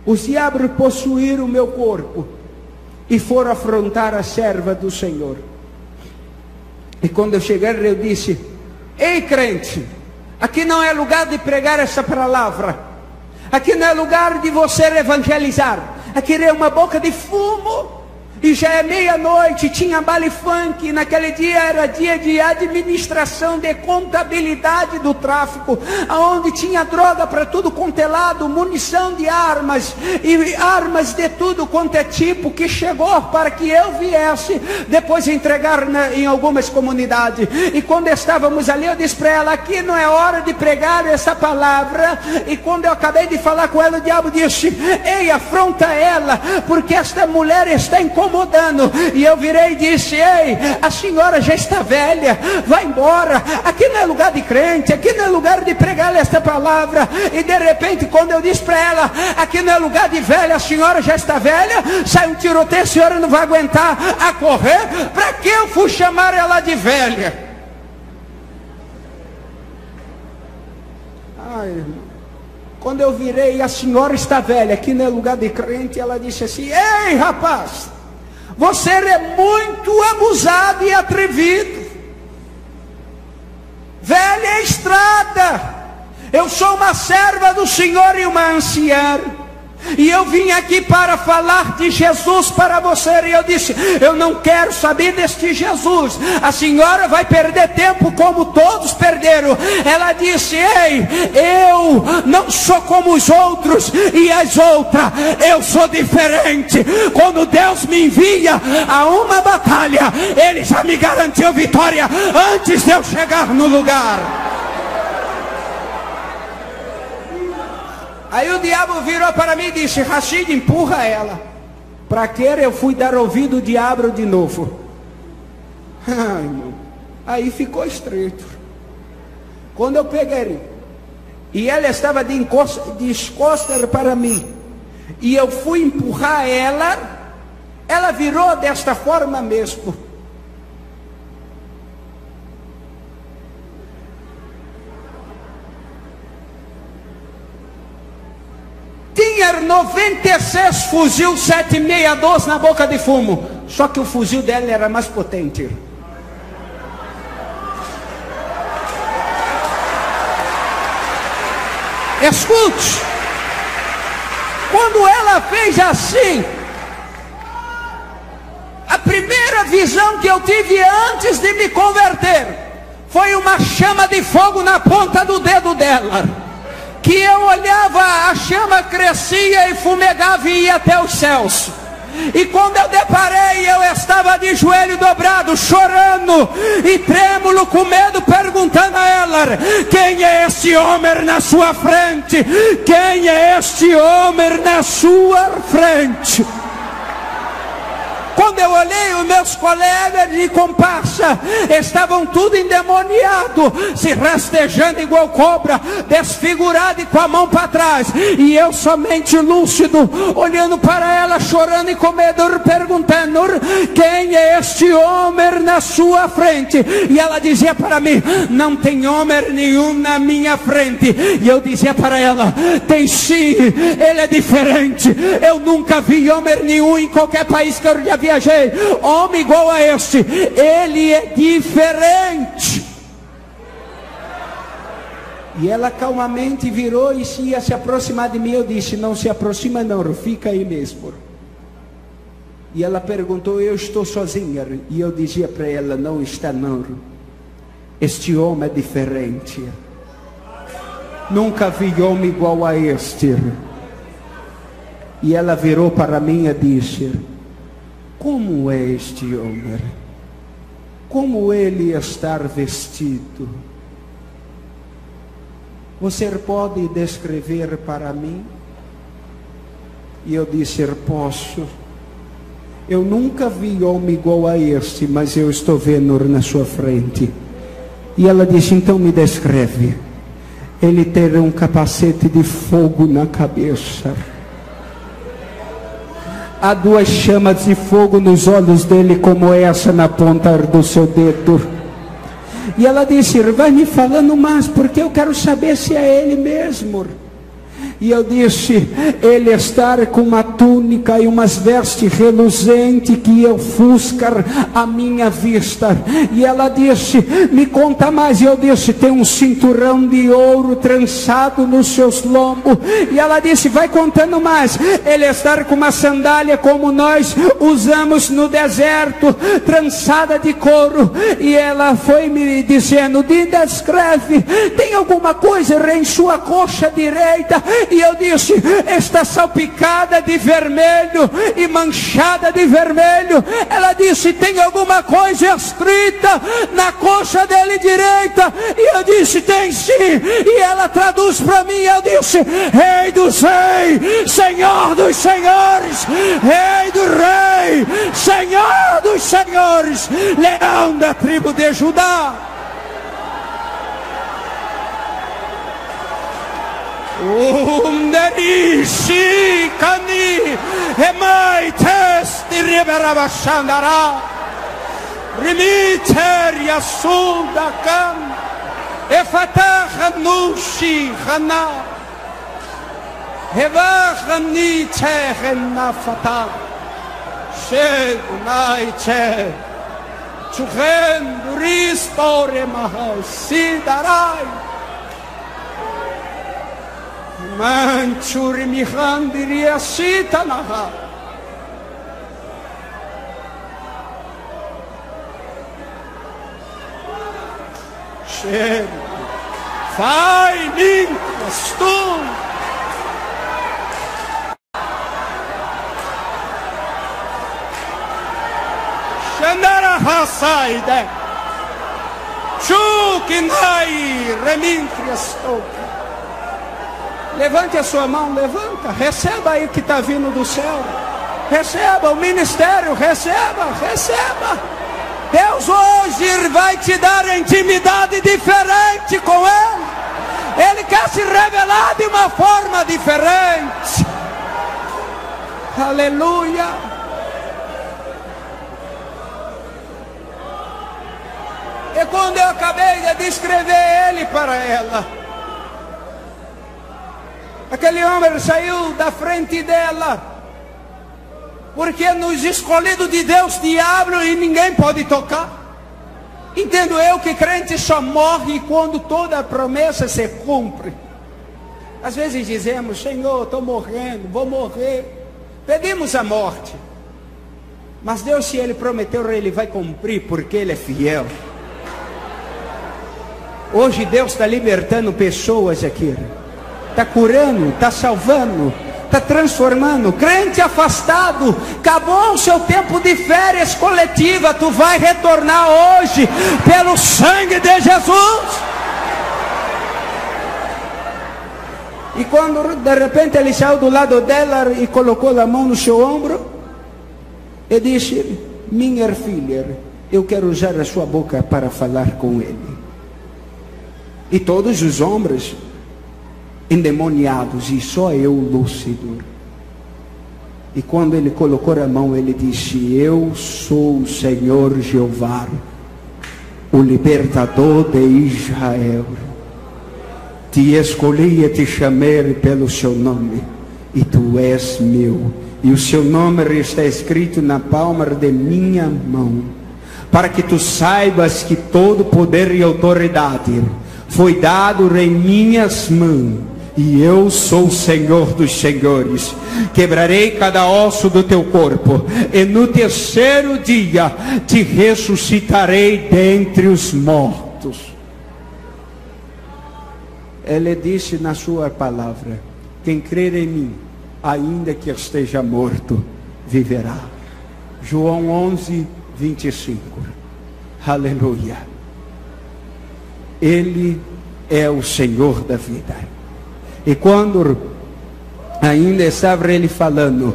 os diabos possuíram o meu corpo e foram afrontar a serva do Senhor. E quando eu cheguei, eu disse: ei, crente, aqui não é lugar de pregar essa palavra, aqui não é lugar de você evangelizar, aqui é uma boca de fumo. E já é meia-noite, tinha baile funk. Naquele dia era dia de administração, de contabilidade do tráfico, onde tinha droga para tudo quanto é lado, munição de armas, e armas de tudo quanto é tipo, que chegou para que eu viesse depois entregar em algumas comunidades. E quando estávamos ali, eu disse para ela: aqui não é hora de pregar essa palavra. E quando eu acabei de falar com ela, o diabo disse: ei, afronta ela, porque esta mulher está incomodando. E eu virei e disse: ei, a senhora já está velha, vai embora, aqui não é lugar de crente, aqui não é lugar de pregar esta palavra. E de repente, quando eu disse para ela: aqui não é lugar de velha, a senhora já está velha, sai um tiroteio, a senhora não vai aguentar a correr. Para que eu fui chamar ela de velha? Ai, irmão. Quando eu virei: a senhora está velha, aqui não é lugar de crente, ela disse assim: ei, rapaz, você é muito abusado e atrevido. Velha estrada. Eu sou uma serva do Senhor e uma anciã, e eu vim aqui para falar de Jesus para você. E eu disse: eu não quero saber deste Jesus, a senhora vai perder tempo como todos perderam. Ela disse: ei, eu não sou como os outros e as outras, eu sou diferente. Quando Deus me envia a uma batalha, Ele já me garantiu vitória antes de eu chegar no lugar. Aí o diabo virou para mim e disse: Rashid, empurra ela. Para que eu fui dar ouvido ao diabo de novo? Ai, irmão. Aí ficou estreito. Quando eu peguei, e ela estava de costas para mim, e eu fui empurrar ela, ela virou desta forma mesmo. Tinha 96 fuzil 762 na boca de fumo, só que o fuzil dela era mais potente. Escute, quando ela fez assim, a primeira visão que eu tive antes de me converter foi uma chama de fogo na ponta do dedo dela, que eu olhava, a chama crescia e fumegava e ia até os céus. E quando eu deparei, eu estava de joelho dobrado, chorando e trêmulo, com medo, perguntando a ela: quem é este homem na sua frente? Quem é este homem na sua frente? Quando eu olhei, os meus colegas de comparsa estavam tudo endemoniados, se rastejando igual cobra, desfigurado e com a mão para trás. E eu somente lúcido, olhando para ela, chorando e com medo, perguntando: quem é este homem na sua frente? E ela dizia para mim: não tem homem nenhum na minha frente. E eu dizia para ela: tem sim, ele é diferente. Eu nunca vi homem nenhum em qualquer país que eu já viajei, homem igual a este. Ele é diferente. E ela calmamente virou e ia se aproximar de mim. Eu disse: não se aproxima não, fica aí mesmo. E ela perguntou: eu estou sozinha? E eu dizia para ela: não está não, este homem é diferente. Nunca vi homem igual a este. E ela virou para mim e disse: como é este homem? Como ele está vestido? Você pode descrever para mim? E eu disse: posso. Eu nunca vi homem igual a este, mas eu estou vendo na sua frente. E ela disse: então me descreve. Ele tem um capacete de fogo na cabeça. Há duas chamas de fogo nos olhos dele, como essa na ponta do seu dedo. E ela disse: vai me falando mais, porque eu quero saber se é ele mesmo. E eu disse: ele está com uma túnica e umas vestes reluzentes que ofuscam a minha vista. E ela disse: me conta mais. E eu disse: tem um cinturão de ouro trançado nos seus lombos. E ela disse: vai contando mais. Ele está com uma sandália como nós usamos no deserto, trançada de couro. E ela foi me dizendo: descreve, tem alguma coisa em sua coxa direita? E eu disse: está salpicada de vermelho e manchada de vermelho. Ela disse: tem alguma coisa escrita na coxa dele direita? E eu disse: tem sim. E ela traduz para mim. Eu disse: Rei dos reis, Senhor dos senhores, Rei do rei, Senhor dos senhores, Leão da tribo de Judá. Umderishi kani hemai testi riberabashandara rimiter yasuda kan efatah nushi khana hevachni chehna fata shegunai che chuchen ristore mahasidarai Manchuri mihandiria sitanaha. Cheiro. Fai limpos tu. Xandara hasaide. Chukinai remintrias tu. Levante a sua mão, levanta, receba aí o que está vindo do céu. Receba o ministério, receba. Deus hoje vai te dar intimidade diferente com Ele. Ele quer se revelar de uma forma diferente. Aleluia. E quando eu acabei de descrever Ele para ela, aquele homem saiu da frente dela, porque nos escolhidos de Deus, diabo e ninguém pode tocar. Entendo eu que crente só morre quando toda a promessa se cumpre. Às vezes dizemos: Senhor, estou morrendo, vou morrer. Pedimos a morte. Mas Deus, se Ele prometeu, Ele vai cumprir, porque Ele é fiel. Hoje Deus está libertando pessoas aqui. Está curando, está salvando, está está transformando. Crente afastado, acabou o seu tempo de férias coletiva, tu vai retornar hoje, pelo sangue de Jesus. E quando de repente ele saiu do lado dela e colocou a mão no seu ombro, e disse: minha filha, eu quero usar a sua boca para falar com ele. E todos os homens endemoniados, e só eu lúcido. E quando ele colocou a mão, ele disse: eu sou o Senhor Jeová, o libertador de Israel. Te escolhi e te chamei pelo seu nome, e tu és meu, e o seu nome está escrito na palma de minha mão, para que tu saibas que todo poder e autoridade foi dado em minhas mãos, e eu sou o Senhor dos senhores. Quebrarei cada osso do teu corpo, e no terceiro dia te ressuscitarei dentre os mortos. Ele disse na sua palavra: quem crer em mim, ainda que esteja morto, viverá. João 11, 25. Aleluia. Ele é o Senhor da vida. E quando ainda estava ele falando,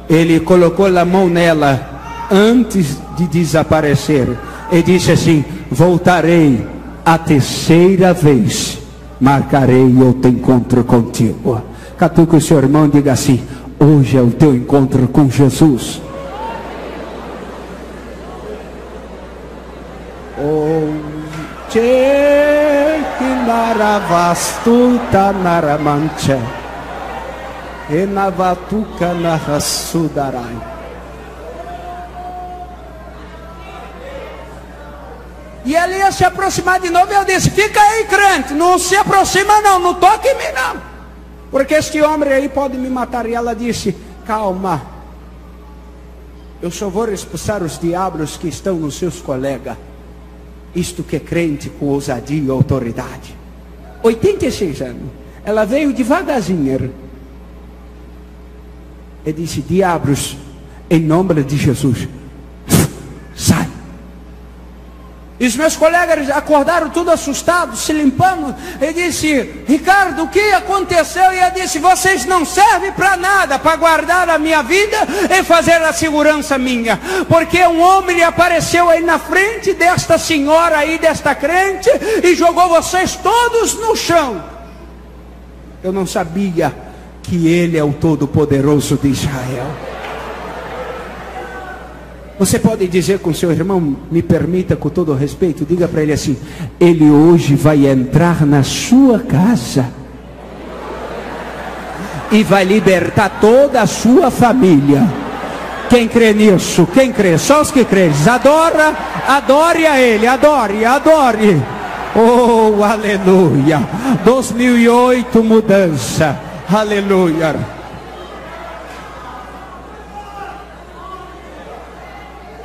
ele colocou a mão nela antes de desaparecer e disse assim: voltarei a terceira vez, marcarei outro encontro contigo. Catuque o seu irmão e diga assim: hoje é o teu encontro com Jesus. Hoje que naravastuta naramanche e navatuca narasudarai. E ele ia se aproximar de novo, e eu disse: fica aí, crente, não se aproxima não, não toque em mim não, porque este homem aí pode me matar. E ela disse: calma, eu só vou expulsar os diabos que estão nos seus colegas. Isto que é crente com ousadia e autoridade. 86 anos. Ela veio devagarzinho e disse: diabos, em nome de Jesus, sai. E os meus colegas acordaram tudo assustados, se limpando. E disse: Ricardo, o que aconteceu? E eu disse: vocês não servem para nada, para guardar a minha vida e fazer a segurança minha. Porque um homem apareceu aí na frente desta senhora aí, desta crente, e jogou vocês todos no chão. Eu não sabia que ele é o Todo-Poderoso de Israel. Você pode dizer com seu irmão, me permita com todo respeito, diga para ele assim: ele hoje vai entrar na sua casa e vai libertar toda a sua família. Quem crê nisso? Quem crê? Só os que creem. Adore a ele, adore. Oh, aleluia. 2008 mudança. Aleluia.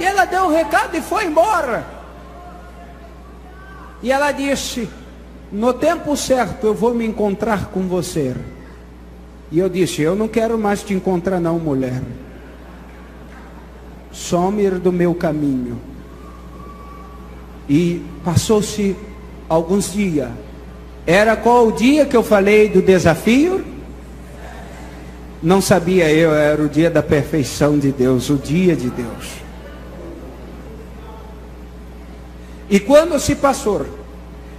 E ela deu um recado e foi embora. E ela disse: no tempo certo eu vou me encontrar com você. E eu disse: eu não quero mais te encontrar não, mulher. Some do meu caminho. E passou-se alguns dias. Era qual o dia que eu falei do desafio? Não sabia eu, era o dia da perfeição de Deus, o dia de Deus. E quando se passou,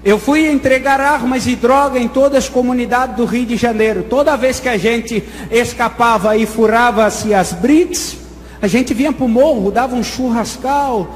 eu fui entregar armas e droga em todas as comunidades do Rio de Janeiro. Toda vez que a gente escapava e furava-se as brits, a gente vinha para o morro, dava um churrascal,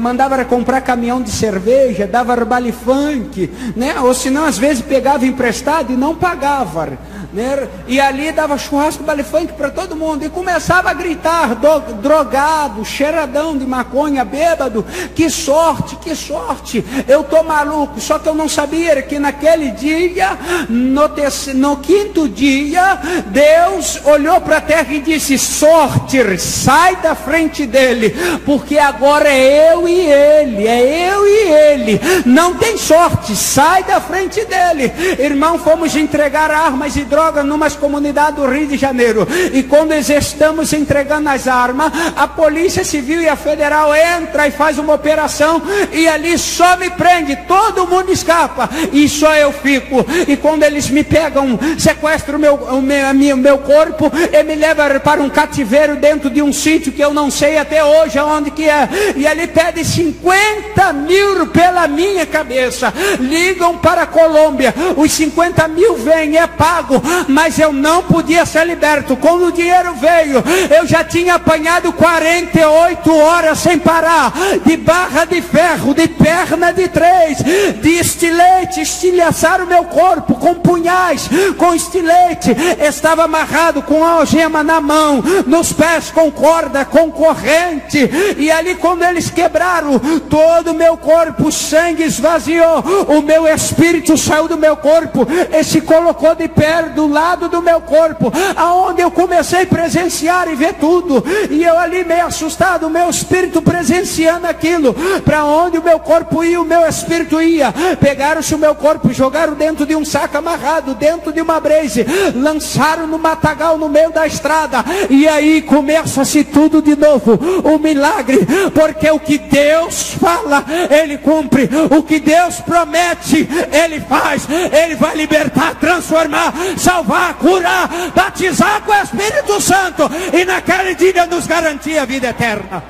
mandava comprar caminhão de cerveja, dava baile funk, né? Ou senão às vezes pegava emprestado e não pagava, né? E ali dava churrasco, baile funk para todo mundo. E começava a gritar, drogado, cheiradão de maconha, bêbado: que sorte, eu tô maluco. Só que eu não sabia que naquele dia, no quinto dia, Deus olhou para a terra e disse: sorte, sai da frente dele, porque agora é eu e ele, não tem sorte, sai da frente dele. Irmão, fomos entregar armas e drogas droga numa comunidade do Rio de Janeiro. E quando eles estamos entregando as armas, a Polícia Civil e a Federal entra e faz uma operação, e ali só me prende, todo mundo escapa, e só eu fico. E quando eles me pegam, sequestram o meu corpo, e me levam para um cativeiro dentro de um sítio que eu não sei até hoje aonde que é, e ali pede 50 mil pela minha cabeça. Ligam para a Colômbia, os 50 mil vêm, é pago, mas eu não podia ser liberto. Quando o dinheiro veio, eu já tinha apanhado 48 horas sem parar, de barra de ferro, de perna de 3, de estilete, estilhaçaram o meu corpo com punhais, com estilete, estava amarrado com a algema na mão, nos pés com corda, com corrente, e ali quando eles quebraram todo o meu corpo, o sangue esvaziou, o meu espírito saiu do meu corpo e se colocou de pé do lado do meu corpo, aonde eu comecei a presenciar e ver tudo, e eu ali meio assustado, o meu espírito presenciando aquilo, para onde o meu corpo ia, o meu espírito ia. Pegaram-se o meu corpo, jogaram dentro de um saco amarrado, dentro de uma brace, lançaram no matagal no meio da estrada, e aí começa-se tudo de novo, o milagre, porque o que Deus fala, Ele cumpre, o que Deus promete, Ele faz. Ele vai libertar, transformar, salvar, curar, batizar com o Espírito Santo, e naquele dia nos garantir a vida eterna.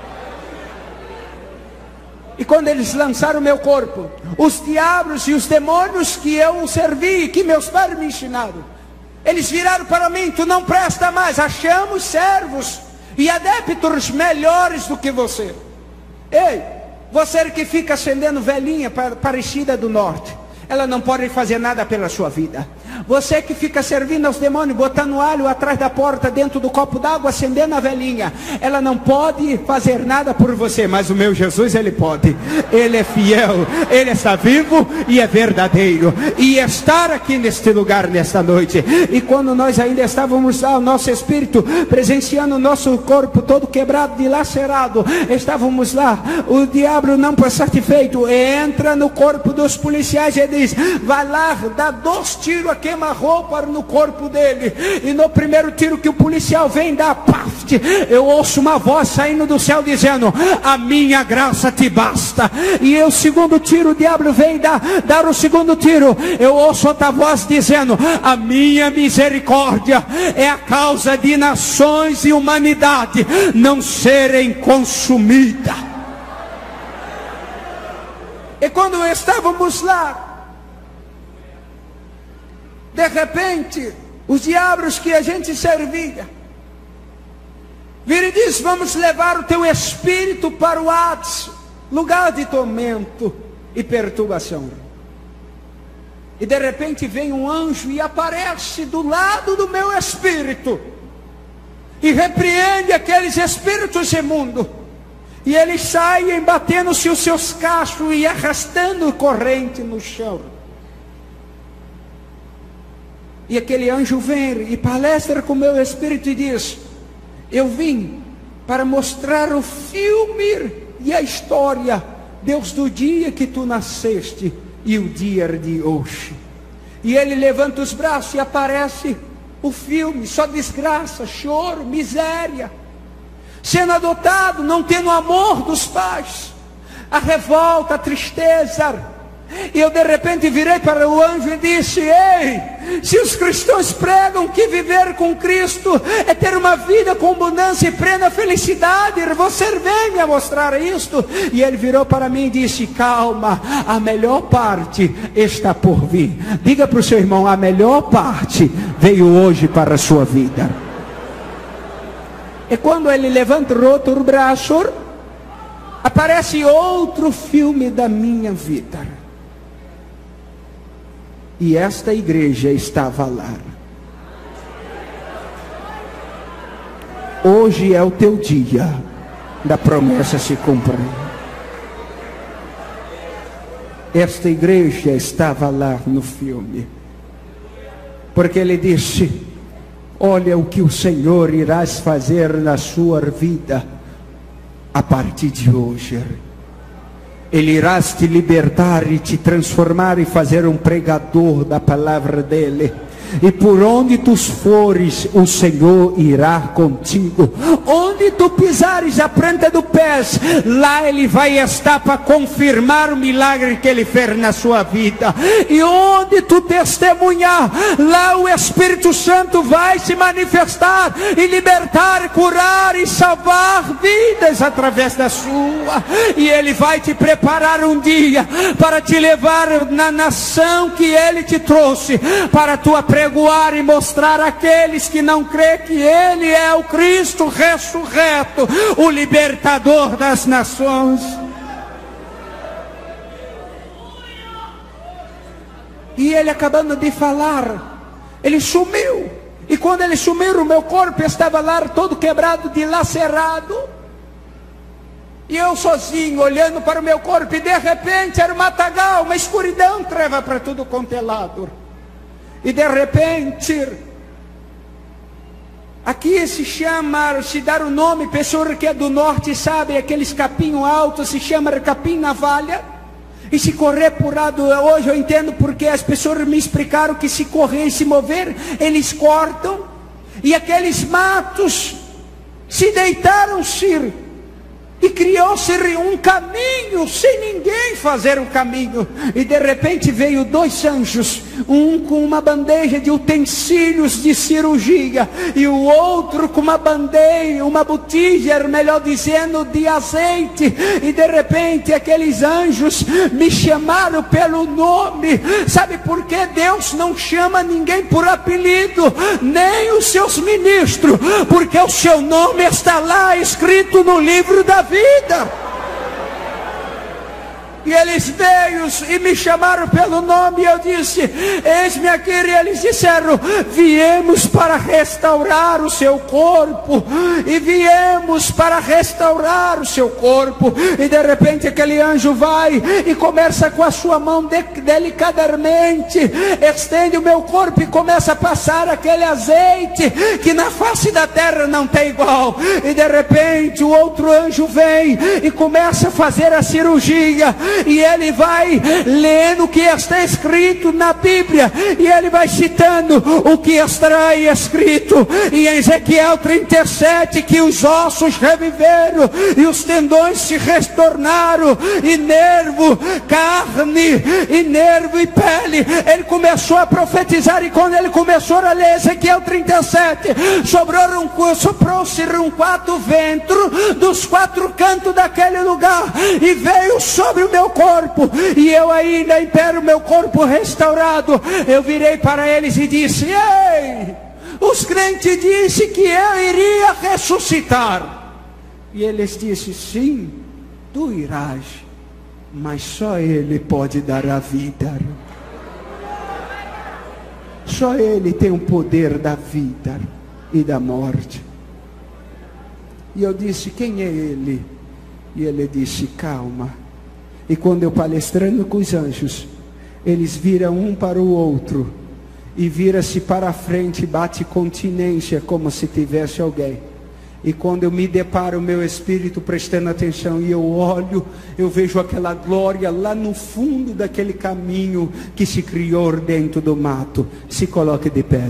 E quando eles lançaram o meu corpo, os diabos e os demônios que eu servi, que meus pais me ensinaram, eles viraram para mim: tu não presta mais, achamos servos e adeptos melhores do que você. Ei, você que fica acendendo velhinha parecida do norte, ela não pode fazer nada pela sua vida. Você que fica servindo aos demônios, botando alho atrás da porta, dentro do copo d'água, acendendo a velhinha, ela não pode fazer nada por você. Mas o meu Jesus, Ele pode. Ele é fiel, Ele está vivo e é verdadeiro, e estar aqui neste lugar nesta noite. E quando nós ainda estávamos lá, o nosso espírito presenciando o nosso corpo todo quebrado, dilacerado, estávamos lá, o diabo não foi satisfeito, entra no corpo dos policiais e diz: vai lá, dá 2 tiros a queima-roupa no corpo dele. E no primeiro tiro que o policial vem dar, paf, eu ouço uma voz saindo do céu dizendo: a minha graça te basta. E o segundo tiro, o diabo vem dar o segundo tiro, eu ouço outra voz dizendo: a minha misericórdia é a causa de nações e humanidade não serem consumidas. E quando estávamos lá, de repente, os diabos que a gente servia vira e diz: vamos levar o teu espírito para o Hades, lugar de tormento e perturbação. E de repente vem um anjo e aparece do lado do meu espírito e repreende aqueles espíritos imundos. E eles saem batendo-se os seus cachos e arrastando corrente no chão. E aquele anjo vem e palestra com o meu espírito e diz: eu vim para mostrar o filme e a história, Deus, do dia que tu nasceste e o dia de hoje. E ele levanta os braços e aparece o filme, só desgraça, choro, miséria, sendo adotado, não tendo o amor dos pais, a revolta, a tristeza. E eu de repente virei para o anjo e disse: ei, se os cristãos pregam que viver com Cristo é ter uma vida com abundância e plena felicidade, você vem me mostrar isto? E ele virou para mim e disse: calma, a melhor parte está por vir. Diga para o seu irmão: a melhor parte veio hoje para a sua vida. E quando ele levanta o outro braço, aparece outro filme da minha vida. E esta igreja estava lá. Hoje é o teu dia da promessa se cumprir. Esta igreja estava lá no filme, porque ele disse: olha o que o Senhor irás fazer na sua vida a partir de hoje. Ele irá te libertar e te transformar e fazer um pregador da palavra dele. e por onde tu fores, o Senhor irá contigo. Onde tu pisares a planta do pés, lá Ele vai estar para confirmar o milagre que Ele fez na sua vida. E onde tu testemunhar, lá o Espírito Santo vai se manifestar e libertar, curar e salvar vidas através da sua. E Ele vai te preparar um dia para te levar na nação que Ele te trouxe, para tu apregoar e mostrar àqueles que não crê que Ele é o Cristo ressurreto, o libertador das nações. E ele, acabando de falar, ele sumiu. E quando ele sumiu, o meu corpo estava lá todo quebrado, dilacerado. E eu sozinho, olhando para o meu corpo, e de repente era um matagal, uma escuridão, treva para tudo quanto é lado. E de repente, aqui se chama, se dar o nome, pessoa que é do norte sabe, aqueles capinhos altos, se chama capim navalha. E se correr por lado, hoje eu entendo porque as pessoas me explicaram que se correr e se mover, eles cortam. E aqueles matos se deitaram-se e criou-se um caminho, sem ninguém fazer um caminho. E de repente veio 2 anjos, um com uma bandeja de utensílios de cirurgia, e o outro com uma bandeja, uma botija, melhor dizendo, de azeite. E de repente aqueles anjos me chamaram pelo nome. Sabe por que Deus não chama ninguém por apelido, nem os seus ministros? Porque o seu nome está lá escrito no livro da vida. E eles veio e me chamaram pelo nome, e eu disse: eis-me aqui. E eles disseram: viemos para restaurar o seu corpo, e viemos para restaurar o seu corpo. E de repente aquele anjo vai e começa com a sua mão delicadamente, estende o meu corpo e começa a passar aquele azeite que na face da terra não tem igual. E de repente o outro anjo vem e começa a fazer a cirurgia. E ele vai lendo o que está escrito na Bíblia, e ele vai citando o que está escrito em Ezequiel 37, que os ossos reviveram e os tendões se retornaram, e nervo, carne, e nervo e pele. Ele começou a profetizar, e quando ele começou a ler Ezequiel 37, soprou-se um 4 ventos dos 4 cantos daquele lugar, e veio sobre o meu corpo, e eu ainda em pé, o meu corpo restaurado. Eu virei para eles e disse: ei, os crentes disseram que eu iria ressuscitar. E eles disseram: sim, tu irás, mas só Ele pode dar a vida. Só Ele tem o poder da vida e da morte. E eu disse: quem é Ele? E ele disse: calma. E quando eu palestrando com os anjos, eles viram um para o outro, e vira-se para a frente, bate continência, como se tivesse alguém. E quando eu me deparo, meu espírito prestando atenção, e eu olho, eu vejo aquela glória lá no fundo daquele caminho que se criou dentro do mato. Se coloque de pé.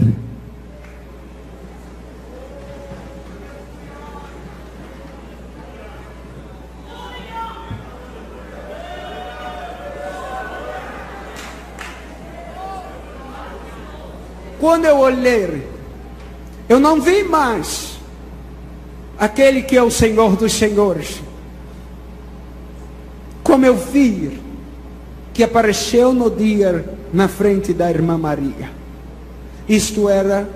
Quando eu olhei, eu não vi mais aquele que é o Senhor dos Senhores, como eu vi que apareceu no dia na frente da irmã Maria. Isto era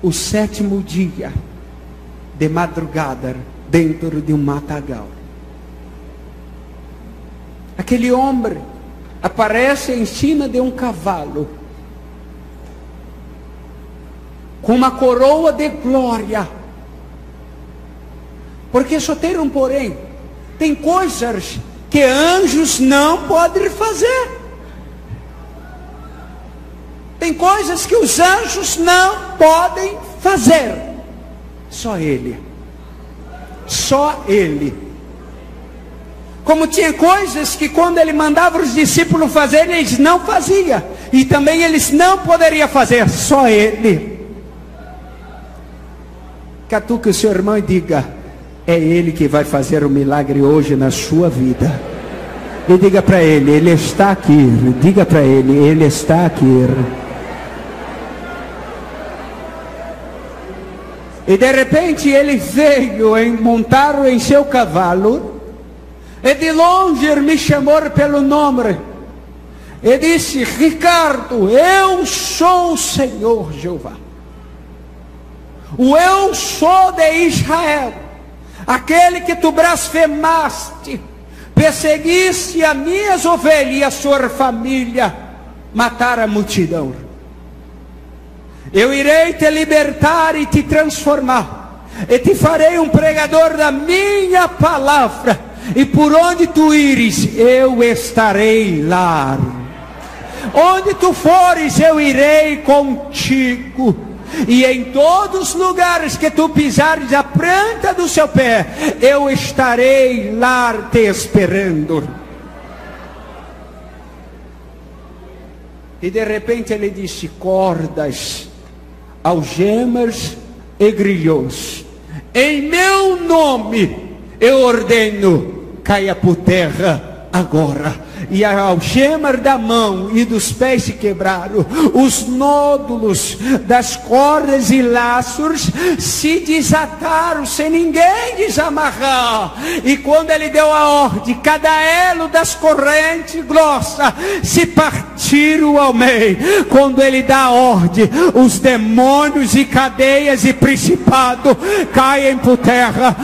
o 7º dia de madrugada, dentro de um matagal. Aquele homem aparece em cima de um cavalo, com uma coroa de glória. Porque só tem um porém: tem coisas que anjos não podem fazer. Tem coisas que os anjos não podem fazer. Só Ele. Só Ele. Como tinha coisas que quando Ele mandava os discípulos fazer, eles não faziam. e também eles não poderiam fazer, só Ele. Catuque o seu irmão e diga: é Ele que vai fazer o milagre hoje na sua vida. E diga para ele: Ele está aqui. Diga para ele: Ele está aqui. E de repente ele veio, montaram em seu cavalo, e de longe me chamou pelo nome, e disse: Ricardo, eu sou o Senhor Jeová, o eu sou de Israel, aquele que tu blasfemaste, perseguiste as minhas ovelhas e a sua família, matar a multidão. Eu irei te libertar e te transformar, e te farei um pregador da minha palavra, e por onde tu ires, eu estarei lá. Onde tu fores, eu irei contigo, e em todos os lugares que tu pisares a planta do seu pé, eu estarei lá te esperando. E de repente ele disse: cordas, algemas e grilhões, em meu nome eu ordeno, caia por terra agora. E a algema da mão e dos pés se quebraram, os nódulos das cordas e laços se desataram sem ninguém desamarrar. E quando ele deu a ordem, cada elo das correntes grossas se partiram ao meio. Quando ele dá a ordem, os demônios e cadeias e principados caem por terra.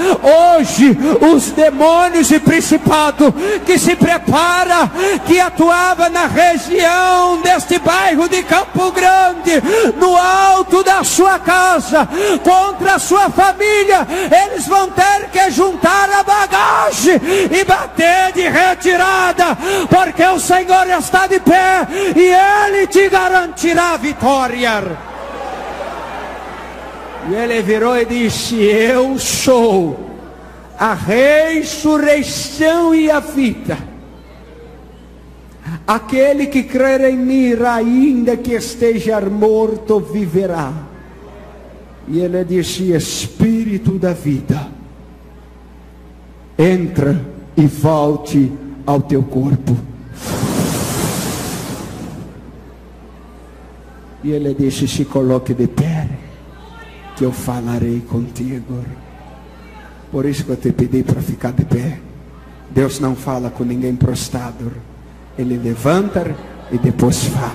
Hoje os demônios e principados que se preparam, que atuava na região deste bairro de Campo Grande, no alto da sua casa, contra a sua família, eles vão ter que juntar a bagagem e bater de retirada, porque o Senhor está de pé e Ele te garantirá a vitória. E ele virou e disse: eu sou a ressurreição e a vida. Aquele que crer em mim, ainda que esteja morto, viverá. E ele disse: Espírito da vida, entra e volte ao teu corpo. E ele disse: se coloque de pé, que eu falarei contigo. Por isso que eu te pedi para ficar de pé. Deus não fala com ninguém prostrado. Ele levanta e depois fala.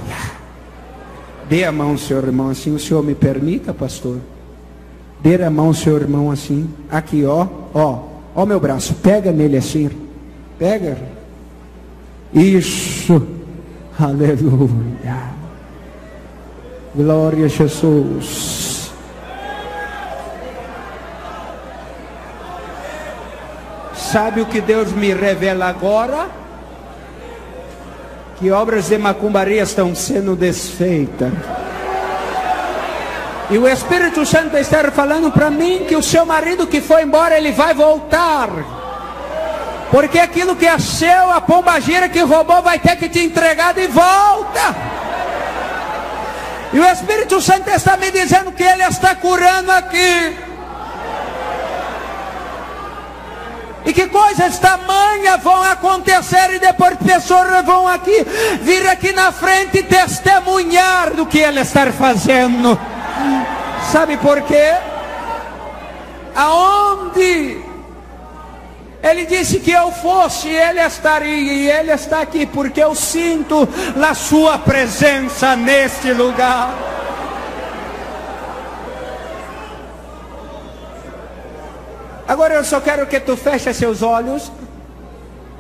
Dê a mão ao seu irmão assim. O senhor me permita, pastor? Dê a mão ao seu irmão assim. Aqui, ó. Ó meu braço. Pega nele assim. Pega. Isso. Aleluia. Glória a Jesus. Sabe o que Deus me revela agora? Que obras de macumbaria estão sendo desfeitas. E o Espírito Santo está falando para mim que o seu marido que foi embora, ele vai voltar. Porque aquilo que é seu, a pombagira que roubou, vai ter que te entregar de volta. E o Espírito Santo está me dizendo que Ele está curando aqui. E que coisas tamanhas vão acontecer, e depois pessoas vão aqui, vir aqui na frente testemunhar do que Ele está fazendo. Sabe por quê? Aonde Ele disse que eu fosse, Ele estaria, e Ele está aqui, porque eu sinto a sua presença neste lugar. Agora eu só quero que tu feche seus olhos,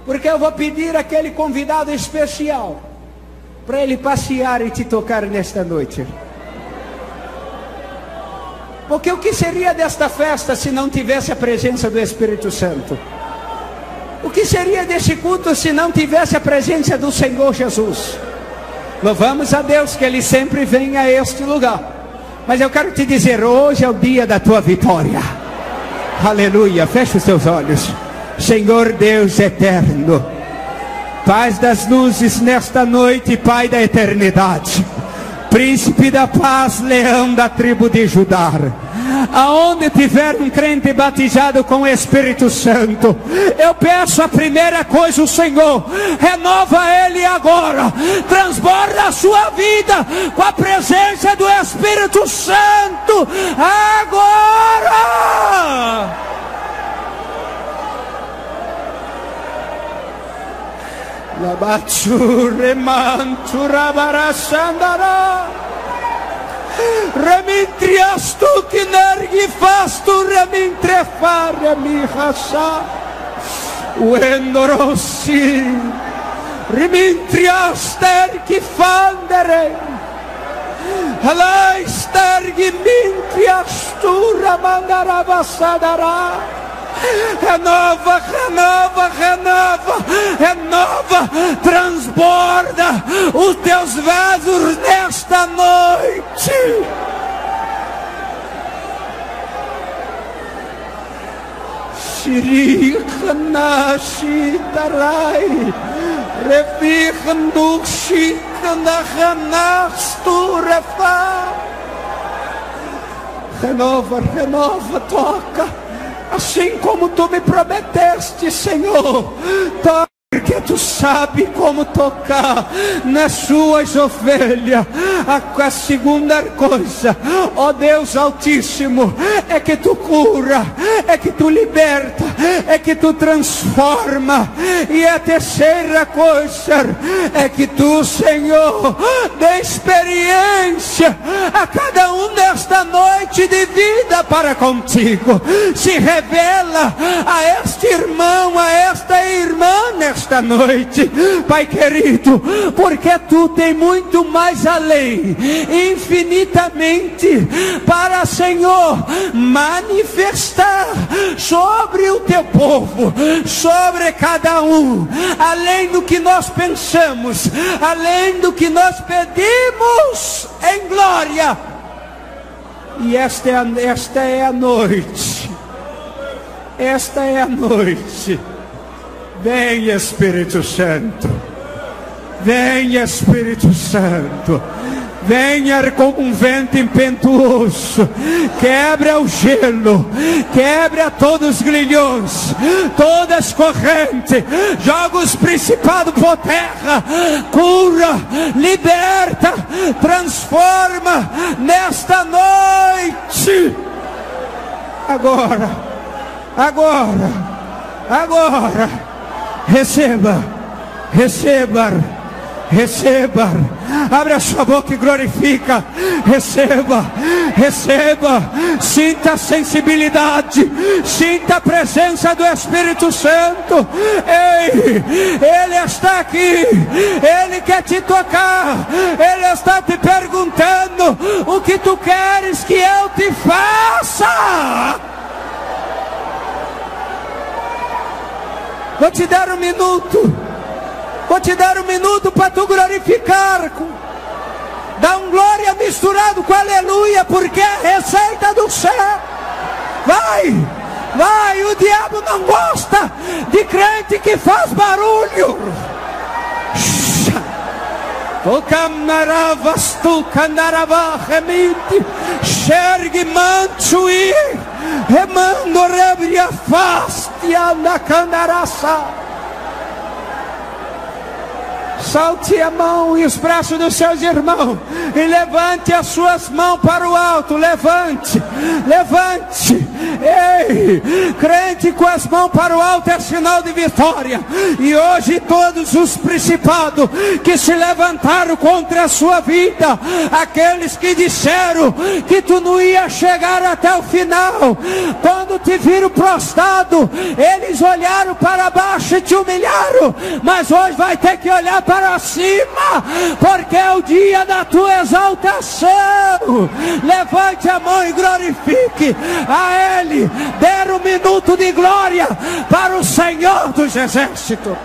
porque eu vou pedir aquele convidado especial para ele passear e te tocar nesta noite. Porque o que seria desta festa se não tivesse a presença do Espírito Santo? O que seria desse culto se não tivesse a presença do Senhor Jesus? Louvamos a Deus que Ele sempre vem a este lugar. Mas eu quero te dizer, hoje é o dia da tua vitória. Aleluia, feche os teus olhos. Senhor Deus eterno, Paz das luzes nesta noite, Pai da eternidade, Príncipe da paz, leão da tribo de Judá. Aonde tiver um crente batizado com o Espírito Santo, eu peço a primeira coisa, o Senhor renova ele agora, transborda a sua vida com a presença do Espírito Santo agora. Labachure mantura barasandara, remintrias tu que nergi fastu remintrefare mi hasa, uendorossi, remintrias tergi fandere, alais tergi mintrias tu ramandara basadara. Renova, renova, renova, renova, transborda os teus vasos nesta noite. Shirikana shitarai, revichnu shikana hanasturefa. Renova, renova, toca. Assim como tu me prometeste, Senhor, toca, porque tu sabe como tocar nas suas ovelhas. A segunda coisa, ó Deus Altíssimo, é que tu cura, é que tu liberta, é que tu transforma. E a terceira coisa é que tu, Senhor, dê experiência a cada um nesta noite de vida para contigo. Se revela a este irmão, a esta irmã nesta noite, Pai querido, porque tu tem muito mais além, infinitamente, para, Senhor, manifestar sobre o teu povo, sobre cada um, além do que nós pensamos, além do que nós pedimos em glória. E esta é a noite. Esta é a noite. Vem, Espírito Santo. Vem, Espírito Santo. Venha como um vento impetuoso, quebra o gelo, quebra todos os grilhões, todas as correntes, joga os principados por terra, cura, liberta, transforma nesta noite. Agora, agora, agora, receba, receba. Receba, abre a sua boca e glorifica. Receba, receba, sinta a sensibilidade, sinta a presença do Espírito Santo. Ei, Ele está aqui, Ele quer te tocar, Ele está te perguntando: o que tu queres que eu te faça? Vou te dar um minuto. Vou te dar um minuto para tu glorificar. Dá um glória misturado com aleluia, porque é a receita do céu. Vai, vai, o diabo não gosta de crente que faz barulho. O camaravas tu canarava remite, xergue manchuí, remando rebria fastia na canaraça. Salte a mão e os braços dos seus irmãos e levante as suas mãos para o alto. Levante, levante. Ei, crente com as mãos para o alto é sinal de vitória. E hoje todos os principados que se levantaram contra a sua vida, aqueles que disseram que tu não ia chegar até o final, quando te viram prostrado, eles olharam para baixo e te humilharam, mas hoje vai ter que olhar para cima, porque é o dia da tua exaltação. Levante a mão e glorifique a Ele. Dê um minuto de glória para o Senhor dos Exércitos.